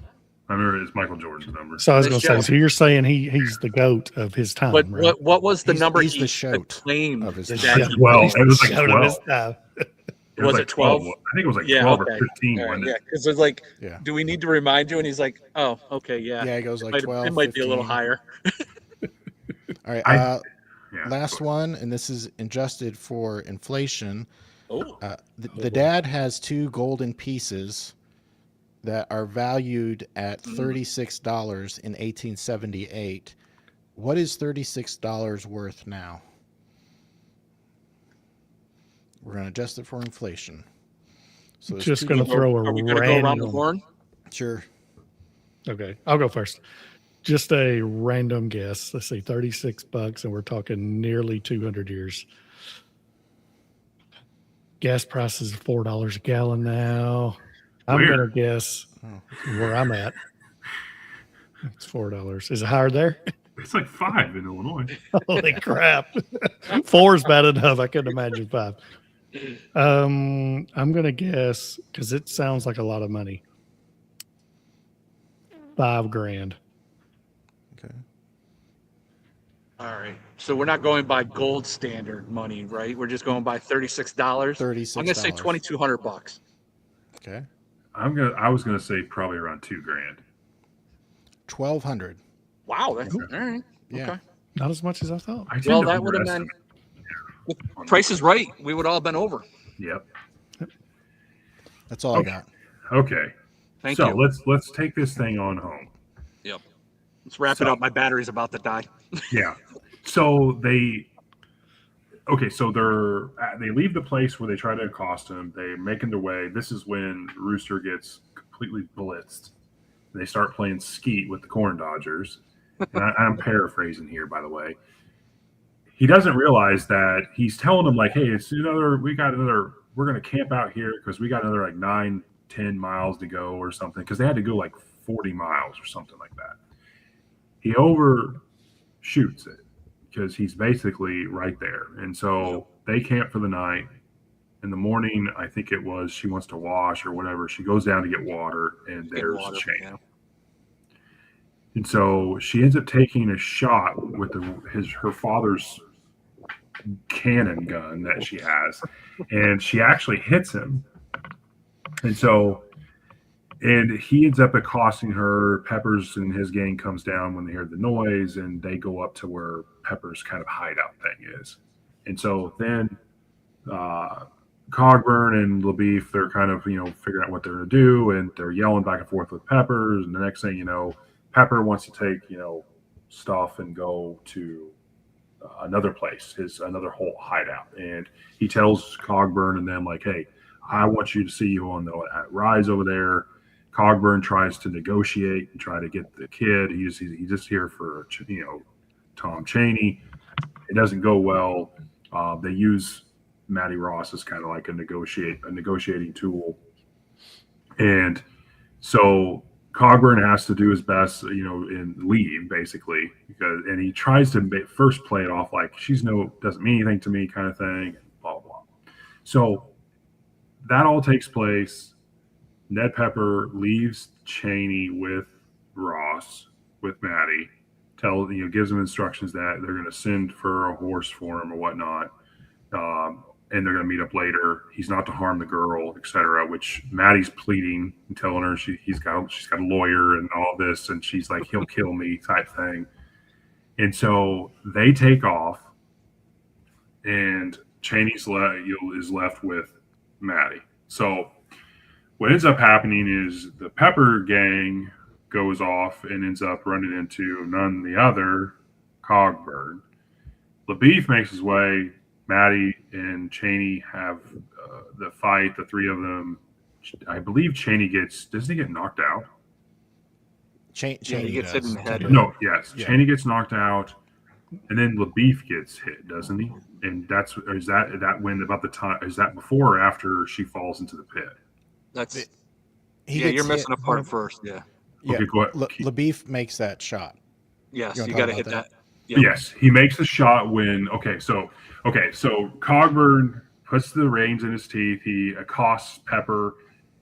I remember it's Michael Jordan's number. So I was going Nice to say, job. so you're saying he's the GOAT of his time, But right? what was the He's- number he's he the shoat claimed of his that time. he 12. He's It was the like GOAT of his 12. time. Was like it 12? 12. I think it was like Yeah, 12 okay. or 15. All right, Wasn't yeah, it? because it's like, Yeah. do we need to remind you? And he's like, oh, okay, yeah. Yeah, he goes like Might- 12. it might be a little 15. higher. All right. Yeah, Last one, and this is adjusted for inflation. Oh, The dad has two golden pieces that are valued at $36 in 1878. What is $36 worth now? We're going to adjust it for inflation. So there's Just two going to gold- throw a are we going to go around the random. horn? Sure. Okay, I'll go first. Just a random guess. Let's say $36, and we're talking nearly 200 years. Gas prices are $4 a gallon now. I'm Weird. going to guess where I'm at. It's $4. Is it higher there? It's like 5 in Illinois. Holy crap. 4 is bad enough. I couldn't imagine 5. I'm going to guess, because it sounds like a lot of money. $5,000. Okay. All right. So we're not going by gold standard money, right? We're just going by $36. $36. I'm going to say $2,200. Okay. I was gonna say probably around $2,000. $1,200. Wow, that's all right. Yeah. Okay. Not as much as I thought. I tend Well, to that would have been. underestimate. Price is Right. We would all have been over. Yep. That's all I got. Okay. Thank so you. let's take this thing on home. Yep. Let's wrap it up. My battery's about to die. Yeah. So they leave the place where they try to accost him. They're making their way. This is when Rooster gets completely blitzed. They start playing skeet with the Corn Dodgers. And I'm paraphrasing here, by the way. He doesn't realize that he's telling them, like, hey, we're going to camp out here because we got another like 9-10 miles to go or something, because they had to go like 40 miles or something like that. He overshoots it because he's basically right there. And so they camp for the night. In the morning, I think it was, she wants to wash or whatever. She goes down to get water, and there's Cheney. Yeah. And so she ends up taking a shot with her father's cannon gun that she has, and she actually hits him. And he ends up accosting her. Peppers and his gang comes down when they hear the noise, and they go up to where Pepper's kind of hideout thing is. And so then Cogburn and LaBeef, they're kind of, figuring out what they're going to do, and they're yelling back and forth with Peppers. And the next thing you know, Pepper wants to take, stuff and go to another place, another whole hideout. And he tells Cogburn and them, like, hey, I want you to see you on the rise over there. Cogburn tries to negotiate and try to get the kid. He's just here for, Tom Cheney. It doesn't go well. They use Matty Ross as kind of like a negotiating tool. And so Cogburn has to do his best, and leave basically, and he tries to first play it off like doesn't mean anything to me kind of thing, blah, blah. So that all takes place. Ned Pepper leaves Cheney with Ross, with Matty, gives him instructions that they're going to send for a horse for him or whatnot. And they're going to meet up later. He's not to harm the girl, etc. Which Maddie's pleading and telling her she's got a lawyer and all this, and she's like, he'll kill me type thing. And so they take off, and Cheney's is left with Maddie. So what ends up happening is the Pepper gang goes off and ends up running into none the other, Cogburn. LaBeef makes his way. Maddie and Cheney have the fight, the three of them. I believe Cheney doesn't he get knocked out? Cheney gets hit in the head. No, yes. Yeah. Cheney gets knocked out, and then LaBeef gets hit, doesn't he? And is that when about the time, is that before or after she falls into the pit? That's He you're missing hit- a part first. Yeah. Yeah, Okay, go ahead. LaBeef makes that shot. Yes, You you wanna got to talk hit about that. Yep. Yes, he makes the shot when so Cogburn puts the reins in his teeth. He accosts Pepper,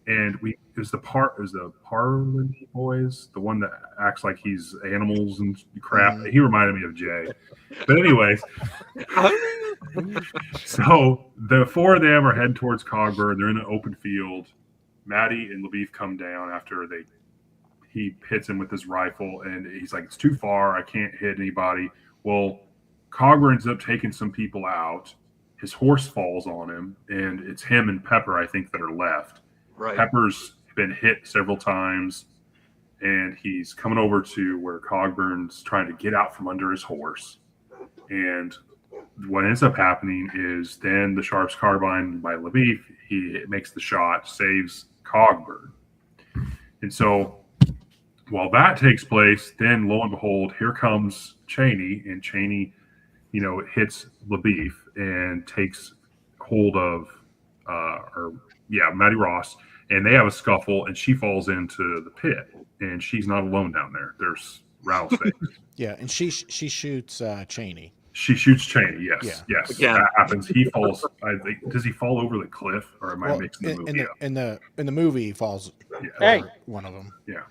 and the Parley boys, the one that acts like he's animals and crap. Mhm. He reminded me of Jay. But anyways, so the four of them are heading towards Cogburn. They're in an open field. Maddie and LaBeef come down after he hits him with his rifle, and he's like, it's too far. I can't hit anybody. Well, Cogburn ends up taking some people out. His horse falls on him, and it's him and Pepper, I think, that are left. Right. Pepper's been hit several times, and he's coming over to where Cogburn's trying to get out from under his horse. And what ends up happening is then the Sharps carbine by LaBeef, he makes the shot, saves Cogburn. And so while that takes place, then lo and behold, here comes Cheney, and Cheney, hits LaBeef and takes hold of, Matty Ross, and they have a scuffle, and she falls into the pit, and she's not alone down there. There's Rattlesnake. Yeah, and she shoots Cheney. She shoots Cheney. Yes, Yeah. yes, Again. that happens. He falls. Does he fall over the cliff, or am I mixing the movie up? in the movie, he falls. Yeah. Hey. One of them. Yeah.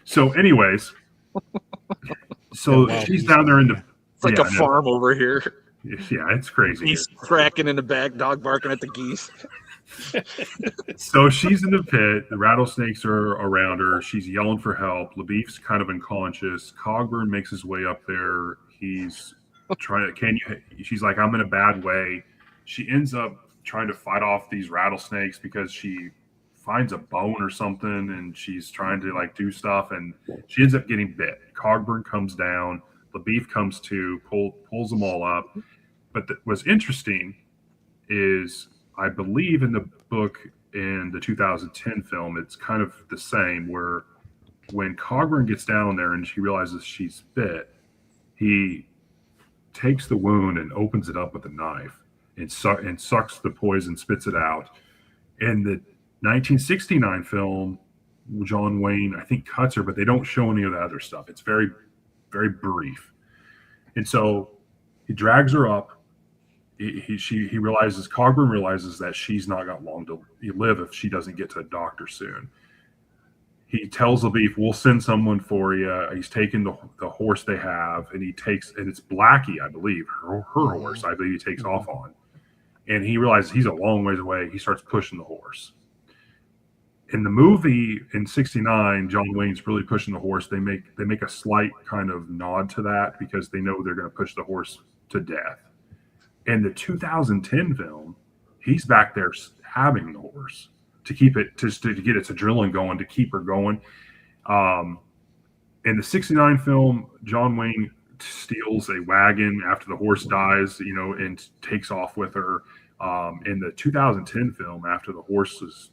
So, anyways, so Yeah, well, she's down there in the. It's like yeah, a I know. farm over here. Yeah, it's crazy. Geese cracking in the back, dog barking at the geese. So she's in the pit. The rattlesnakes are around her. She's yelling for help. LaBeef's kind of unconscious. Cogburn makes his way up there. He's trying to, she's like, I'm in a bad way. She ends up trying to fight off these rattlesnakes because she finds a bone or something, and she's trying to like do stuff, and she ends up getting bit. Cogburn comes down, the beef comes to, pulls them all up. But what's interesting is, I believe in the book and the 2010 film, it's kind of the same, where when Cogburn gets down there and she realizes she's bit, he takes the wound and opens it up with a knife and sucks the poison, spits it out. In the 1969 film, John Wayne, I think, cuts her, but they don't show any of the other stuff. It's very, very brief. And so he drags her up. Cogburn realizes that she's not got long to live if she doesn't get to a doctor soon. He tells the beef, we'll send someone for you. He's taking the horse they have, and it's Blackie, I believe, her horse, I believe, he takes off on. And he realizes he's a long ways away. He starts pushing the horse. In the movie in '69, John Wayne's really pushing the horse. They make a slight kind of nod to that because they know they're going to push the horse to death. In the 2010 film, he's back there having the horse to keep it, to get its adrenaline going, to keep her going. In the '69 film, John Wayne steals a wagon after the horse dies, and takes off with her. In the 2010 film, after the horse is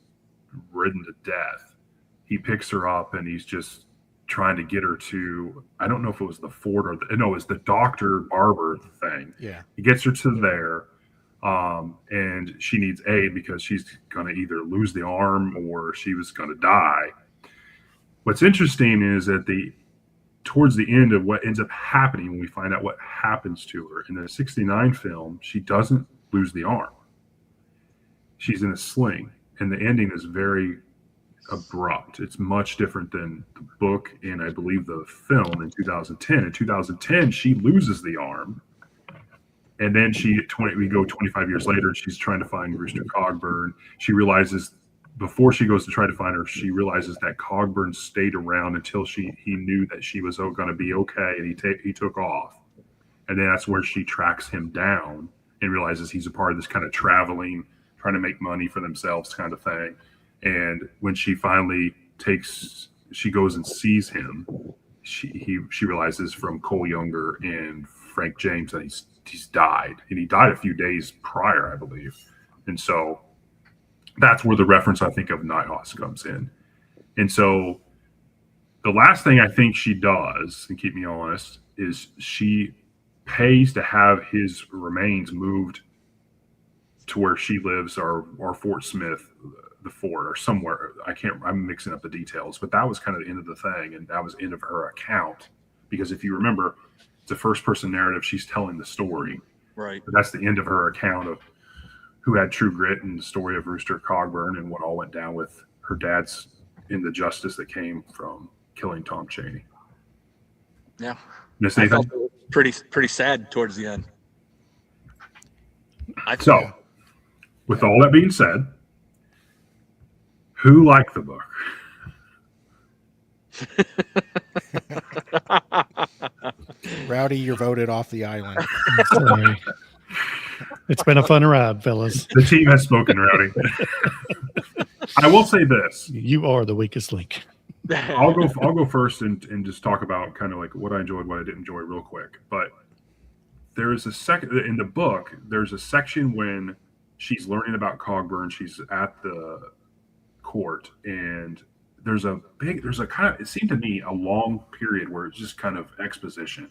ridden to death, he picks her up and he's just trying to get her to, I don't know if it was the Ford or it was the doctor barber thing. Yeah. He gets her to there, and she needs aid because she's going to either lose the arm or she was going to die. What's interesting is that towards the end of what ends up happening, when we find out what happens to her in the '69 film, she doesn't lose the arm. She's in a sling, and the ending is very abrupt. It's much different than the book and I believe the film in 2010. In 2010, she loses the arm, and then we go 25 years later, and she's trying to find Rooster Cogburn. She realizes, before she goes to try to find her, she realizes that Cogburn stayed around until he knew that she was going to be okay, and he took off. And then that's where she tracks him down and realizes he's a part of this kind of traveling, trying to make money for themselves kind of thing. And when she finally she goes and sees him, she realizes from Cole Younger and Frank James that he's died, and he died a few days prior, I believe. And so that's where the reference, I think, of Nighthawk comes in. And so the last thing I think she does, and keep me honest, is she pays to have his remains moved to where she lives, or Fort Smith, the fort, or somewhere. I'm mixing up the details, but that was kind of the end of the thing, and that was the end of her account. Because if you remember, it's a first person narrative. She's telling the story. Right. But that's the end of her account of who had true grit, and the story of Rooster Cogburn and what all went down with her dad's in the justice that came from killing Tom Chaney. Yeah. Miss I anything? felt it was pretty sad towards the end. So, with all that being said, who liked the book? Rowdy, you're voted off the island. Sorry. It's been a fun ride, fellas. The team has spoken, Rowdy. I will say this. You are the weakest link. I'll go first and just talk about kind of like what I enjoyed, what I didn't enjoy real quick. But there is in the book, there's a section when she's learning about Cogburn. She's at the court, and there's a kind of, it seemed to me, a long period where it's just kind of exposition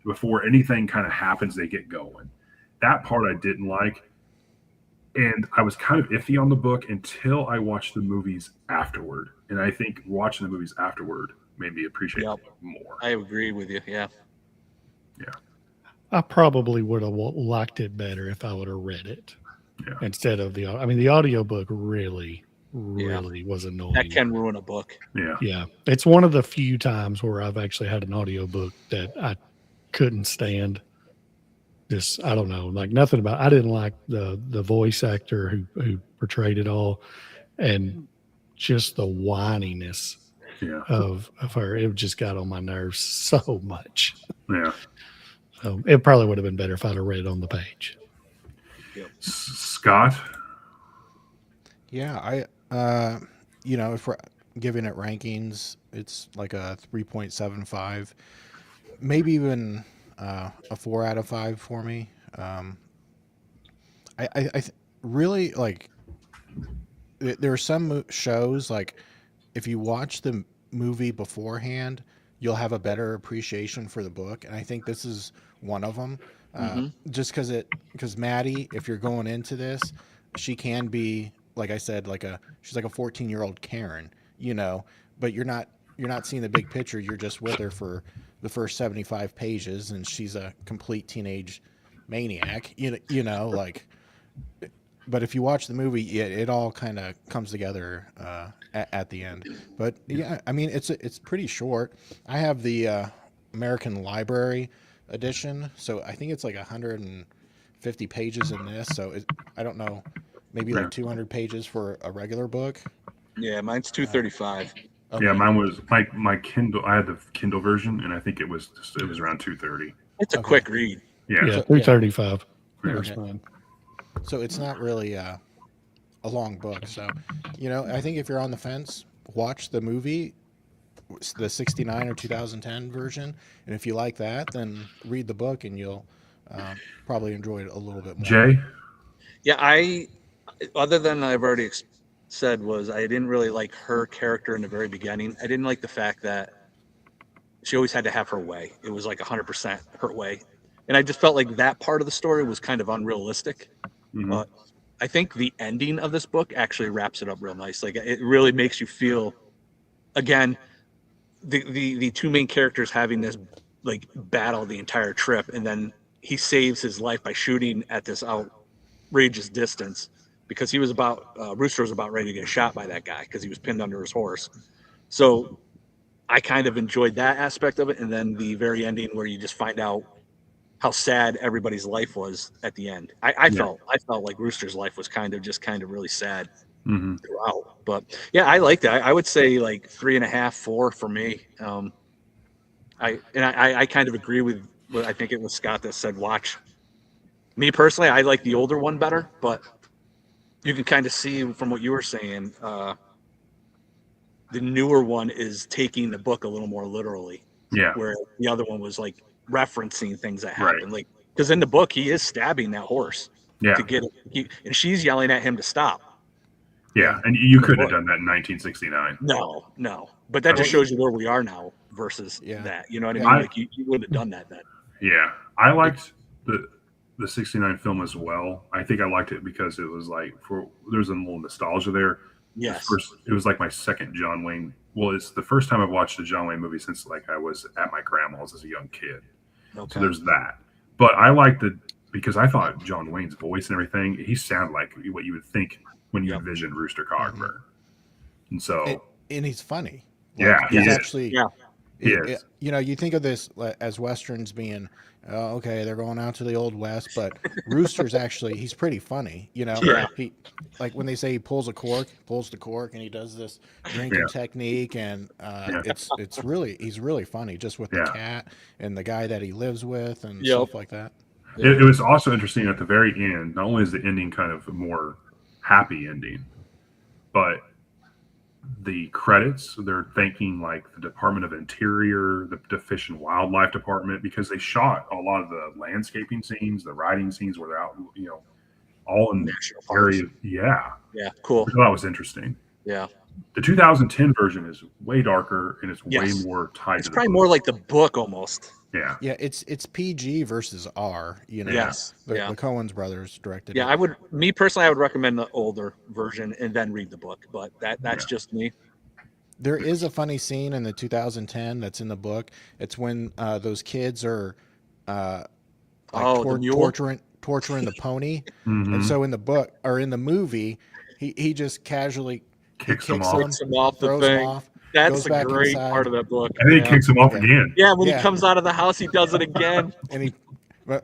before anything kind of happens. They get going. That part I didn't like, and I was kind of iffy on the book until I watched the movies afterward. And I think watching the movies afterward made me appreciate it more. I agree with you. Yeah. I probably would have liked it better if I would have read it instead of the audiobook really was annoying. That can ruin a book. Yeah. It's one of the few times where I've actually had an audiobook that I couldn't stand. Just, I don't know, like nothing about, I didn't like the voice actor who portrayed it all, and just the whininess of her. It just got on my nerves so much. Yeah. It probably would have been better if I'd have read it on the page. Scott. Yeah, if we're giving it rankings, it's like a 3.75, maybe even a 4 out of 5 for me. Really like. There are some shows like if you watch the movie beforehand, you'll have a better appreciation for the book, and I think this is one of them. Just because Maddie, if you're going into this, she can be, like I said, she's like a 14-year-old Karen, but you're not seeing the big picture. You're just with her for the first 75 pages, and she's a complete teenage maniac. Like. But if you watch the movie, it all kind of comes together at the end. But yeah, I mean, it's pretty short. I have the American Library edition, so I think it's like 150 pages in this. So I don't know, maybe like 200 pages for a regular book. Yeah, mine's 235. Okay. Yeah, mine was my Kindle. I had the Kindle version, and I think it was around 230. It's a quick read. Yeah, 335. Yeah. Fine. So it's not really a long book. So, I think if you're on the fence, watch the movie, the 69 or 2010 version. And if you like that, then read the book and you'll probably enjoy it a little bit more. Jay? Yeah, other than I've already said was I didn't really like her character in the very beginning. I didn't like the fact that she always had to have her way. It was like 100% her way. And I just felt like that part of the story was kind of unrealistic. But I think the ending of this book actually wraps it up real nice. Like it really makes you feel, again, the two main characters having this like battle the entire trip, and then he saves his life by shooting at this outrageous distance because Rooster was about ready to get shot by that guy because he was pinned under his horse. So I kind of enjoyed that aspect of it, and then the very ending where you just find out how sad everybody's life was at the end. I felt like Rooster's life was kind of really sad throughout. But yeah, I liked it. I would say like 3.5, 4 for me. I kind of agree with what I think it was Scott that said watch. Me personally, I like the older one better, but you can kind of see from what you were saying, the newer one is taking the book a little more literally. Yeah. Where the other one was like referencing things that happened, right. Like because in the book he is stabbing that horse to get it, and she's yelling at him to stop. Yeah, and you couldn't have done that in 1969. No, but that just shows you where we are now versus that. You know what I mean? Like you wouldn't have done that then. Yeah, I liked the 69 film as well. I think I liked it because it was like there's a little nostalgia there. Yes, it was like my second John Wayne. Well, it's the first time I've watched a John Wayne movie since like I was at my grandma's as a young kid. Okay. So there's that. But I liked it because I thought John Wayne's voice and everything, he sounded like what you would think when you envision Rooster Cogburn. And so and he's funny. Like, he's actually he is. You think of this as Westerns being okay, they're going out to the Old West, but Rooster's actually, he's pretty funny. He, like when they say he pulls the cork and he does this drinking technique, and he's really funny just with the cat and the guy that he lives with and stuff like that. It was also interesting at the very end. Not only is the ending kind of a more happy ending, but the credits, they're thanking like the Department of Interior, the Fish and Wildlife Department, because they shot a lot of the landscaping scenes, the riding scenes where they're out, all in national area. Yeah, cool. That was interesting. Yeah, the 2010 version is way darker and it's way more tied. It's probably more like the book almost. Yeah, it's PG versus R. Yes, the Coens brothers directed. Yeah, I would recommend the older version and then read the book, but that's just me. There is a funny scene in the 2010 that's in the book. It's when those kids are torturing the pony, and so in the book or in the movie, he just casually kicks him off the thing. That's a great part of that book. And then he kicks him off again. Yeah, when he comes out of the house, he does it again. And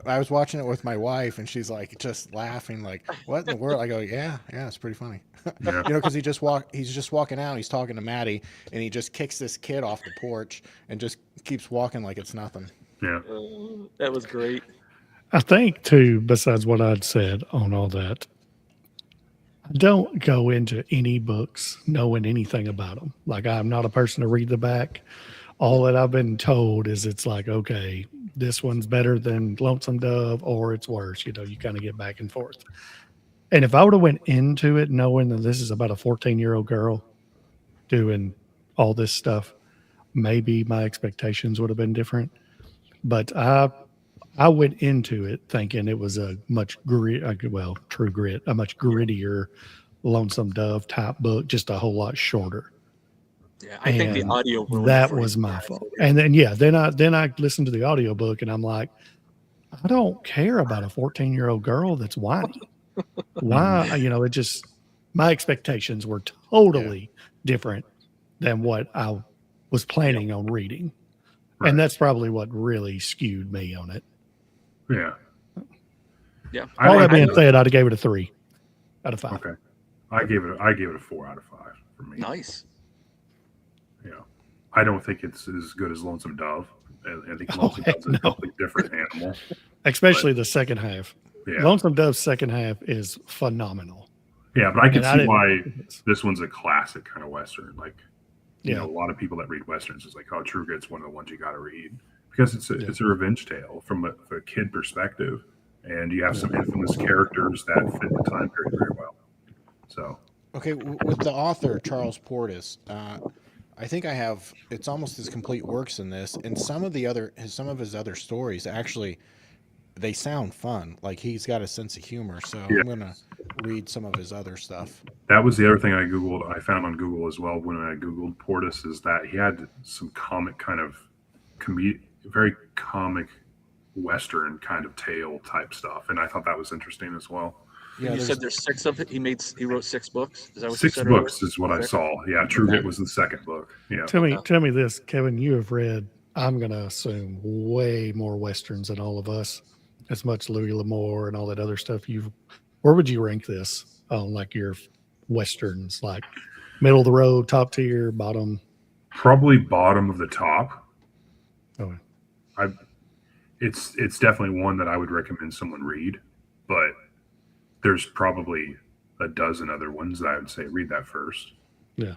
I was watching it with my wife, and she's like just laughing, like, "What in the world?" I go, "Yeah, it's pretty funny." Because he's just walking out. He's talking to Maddie, and he just kicks this kid off the porch and just keeps walking like it's nothing. Yeah. That was great. I think too, besides what I'd said on all that, I don't go into any books knowing anything about them. Like, I'm not a person to read the back. All that I've been told is it's like, okay, this one's better than Lonesome Dove, or it's worse. You know, you kind of get back and forth. And if I would have went into it knowing that this is about a 14-year-old girl doing all this stuff, maybe my expectations would have been different. But I went into it thinking it was a much True Grit, a much grittier Lonesome Dove type book, just a whole lot shorter. Yeah, I think the And audio ruined it that for was you my guys. fault. And then then I listened to the audiobook and I'm like, I don't care about a 14-year-old girl that's whiny. Why? You know, it just, my expectations were totally different than what I was planning on reading. Right. And that's probably what really skewed me on it. Yeah. Yeah. All that being I- said, I'd have gave it a 3 out of 5. Okay. I gave it a 4 out of 5 for me. Nice. Yeah. I don't think it's as good as Lonesome Dove. I think Oh, Lonesome heck Dove's a no. completely different animal. Especially the second half. Yeah. Lonesome Dove's second half is phenomenal. Yeah, but I can And I see didn't- why this one's a classic kind of Western. Like, you Yeah. know, a lot of people that read Westerns is like, oh, True Grit's one of the ones you got to read because it's a revenge tale from a kid perspective. And you have some infamous characters that fit the time period very well. So, Okay, with the author Charles Portis, I think I have, it's almost his complete works in this, and some of his other stories actually, they sound fun. Like, he's got a sense of humor. So Yeah. I'm gonna read some of his other stuff. that was the other thing I found on Google as well when I Googled Portis is that he had some comic kind of very comic Western kind of tale type stuff. And I thought that was interesting as well. Yeah, You there's- said there's 6 of it. He wrote 6 books. Is that what 6 you said? books is what I Six? saw. Yeah, True Grit was the second book. Yeah. Tell me this, Kevin, you have read, I'm going to assume, way more Westerns than all of us, as much Louis L'Amour and all that other stuff. Where would you rank this on like your Westerns, like middle of the road, top tier, bottom? Probably bottom of the top. Oh, It's definitely one that I would recommend someone read, but there's probably a dozen other ones that I would say read that first. yeah.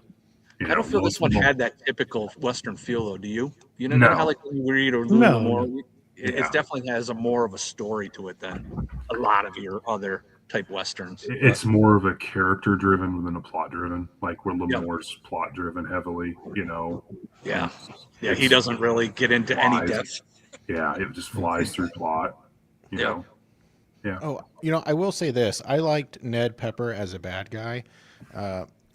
You I don't know, feel most this one of them- had that typical Western feel, though. Do you? You know No. how like when you read or Louis No, L'Amour, no. it Yeah. definitely has a more of a story to it than a lot of your other type Westerns. It's more of a character driven than a plot driven, like where Lamore's plot driven heavily, you know. Yeah. Yeah, he doesn't really get into any Flies. depth. Yeah, it just flies through plot, you Yeah. know. Oh, you know, I will say this. I liked Ned Pepper as a bad guy.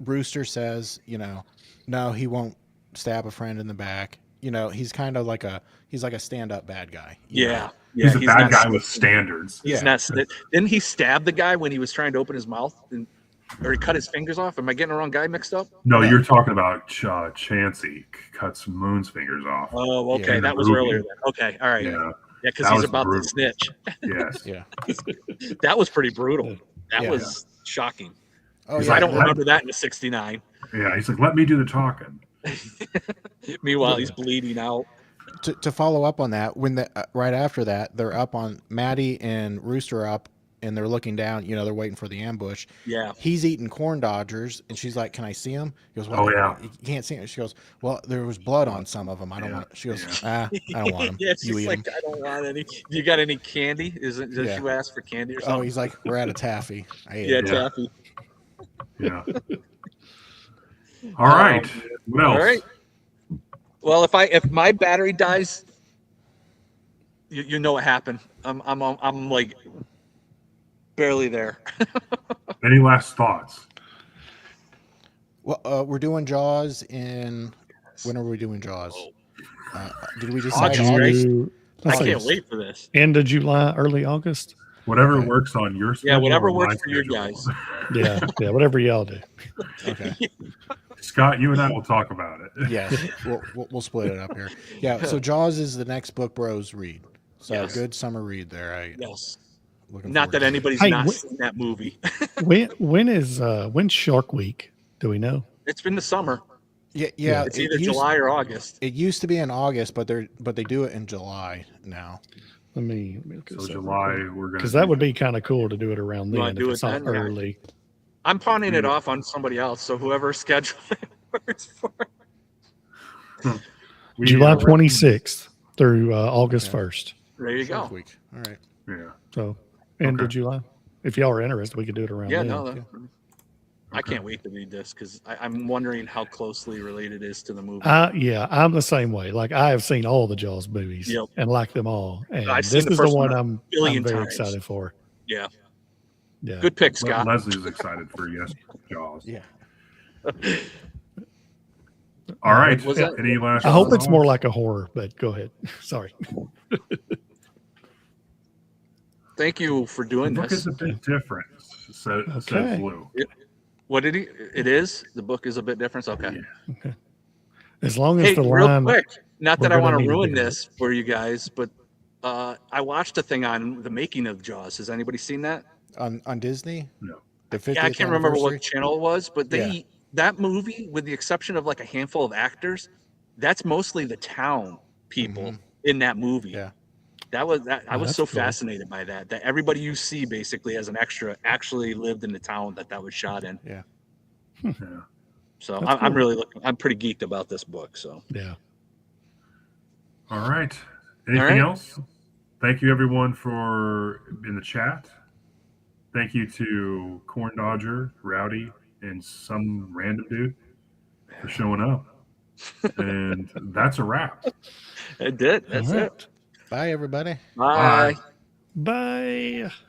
Brewster says, you know, no, he won't stab a friend in the back. You know, he's kind of like he's like a stand-up bad guy. you know? Yeah. Yeah, He's a bad not guy snitching. with standards. He's Yeah. not snitch. Didn't he stab the guy when he was trying to open his mouth? Or he cut his fingers off? Am I getting the wrong guy mixed up? No, No. you're talking about Chansey cuts Moon's fingers off. Oh, okay. Yeah. That was Movie. earlier then. Okay. All right. Yeah, Yeah, because That he's was about brutal. to snitch. yes. Yeah. That was pretty brutal. That Yeah. was shocking. Oh, He's yeah. I don't like, remember that in the 69. Yeah, he's like, let me do the talking. Meanwhile, he's bleeding out. To follow up on that, when right after that, they're up on Maddie and Rooster are up, and they're looking down. You know, they're waiting for the ambush. Yeah. He's eating corn dodgers, and she's like, "Can I see him?" He goes, "Well, Oh, yeah. you can't see him." She goes, "Well, there was blood on some of them. I don't Yeah. want." She goes, "I don't want them. Yeah, You she's eat like, them." I don't want any. You got any candy? Does Yeah. you ask for candy or Oh, something? he's like, "We're out of taffy." I ate yeah, it. taffy. Yeah. All right. What else? All right. Well, if my battery dies, you know what happened. I'm like barely there. Any last thoughts? Well, we're doing Jaws in. When are we doing Jaws? Did we decide August, August? right? I Let's can't see, wait for this. end of July, early August. Whatever Okay. works on your schedule. Yeah, whatever or my works for you schedule. guys. Yeah, whatever y'all do. Okay. Scott, you and I will talk about it. Yes, we'll split it up here. Yeah, so Jaws is the next book bros read. So Yes. good summer read there. Yes. Looking Not forward that to it. anybody's Hey, not wh- seen that movie. When's Shark Week? Do we know? It's been the summer. Yeah. It's either July or August. It used to be in August, but they do it in July now. Let me look So this up July, real quick. we're going Because that would be kind of cool to do it around You wanna then do if it's it not then? Yeah. early. I'm pawning it off on somebody else, so whoever's scheduling works for it. July 26th through August Okay. 1st. There you Short go. week. All right. Yeah. So end of Okay. July. If y'all are interested, we could do it around Yeah, then. no, Yeah. I can't wait to read this because I'm wondering how closely related it is to the movie. Yeah, I'm the same way. Like I have seen all the Jaws movies Yep. and like them all. And I've seen this the is the first one one a I'm billion very times. excited for. Yeah. Yeah. Good pick, Scott. Leslie's excited for Yes Jaws. Yeah. All right. Was that- Any last I hope it's thoughts? more like a horror, but go ahead. Sorry. Thank you for The doing book this. is a bit different, says Okay. Lou. What did he? It is. The book is a bit different. Okay. Yeah. As long as Hey, the real line quick. Not we're that I gonna want need to to ruin do this for you guys, but I watched a thing on the making of Jaws. Has anybody seen that? On Disney? No. The 50th Yeah, I can't remember anniversary? what channel it was, but that movie, with the exception of like a handful of actors, that's mostly the town people in that movie. Yeah. That was that. I was that's so cool. fascinated by that. That everybody you see basically as an extra actually lived in the town that was shot in. Yeah. Yeah. So That's I'm cool. really looking. I'm pretty geeked about this book. So Yeah. All right. Anything right. else? Thank you, everyone, for in the chat. Thank you to Corn Dodger, Rowdy, and some random dude for showing up. And that's a wrap. it did. That's All right. it. Bye, everybody. Bye. Bye. Bye.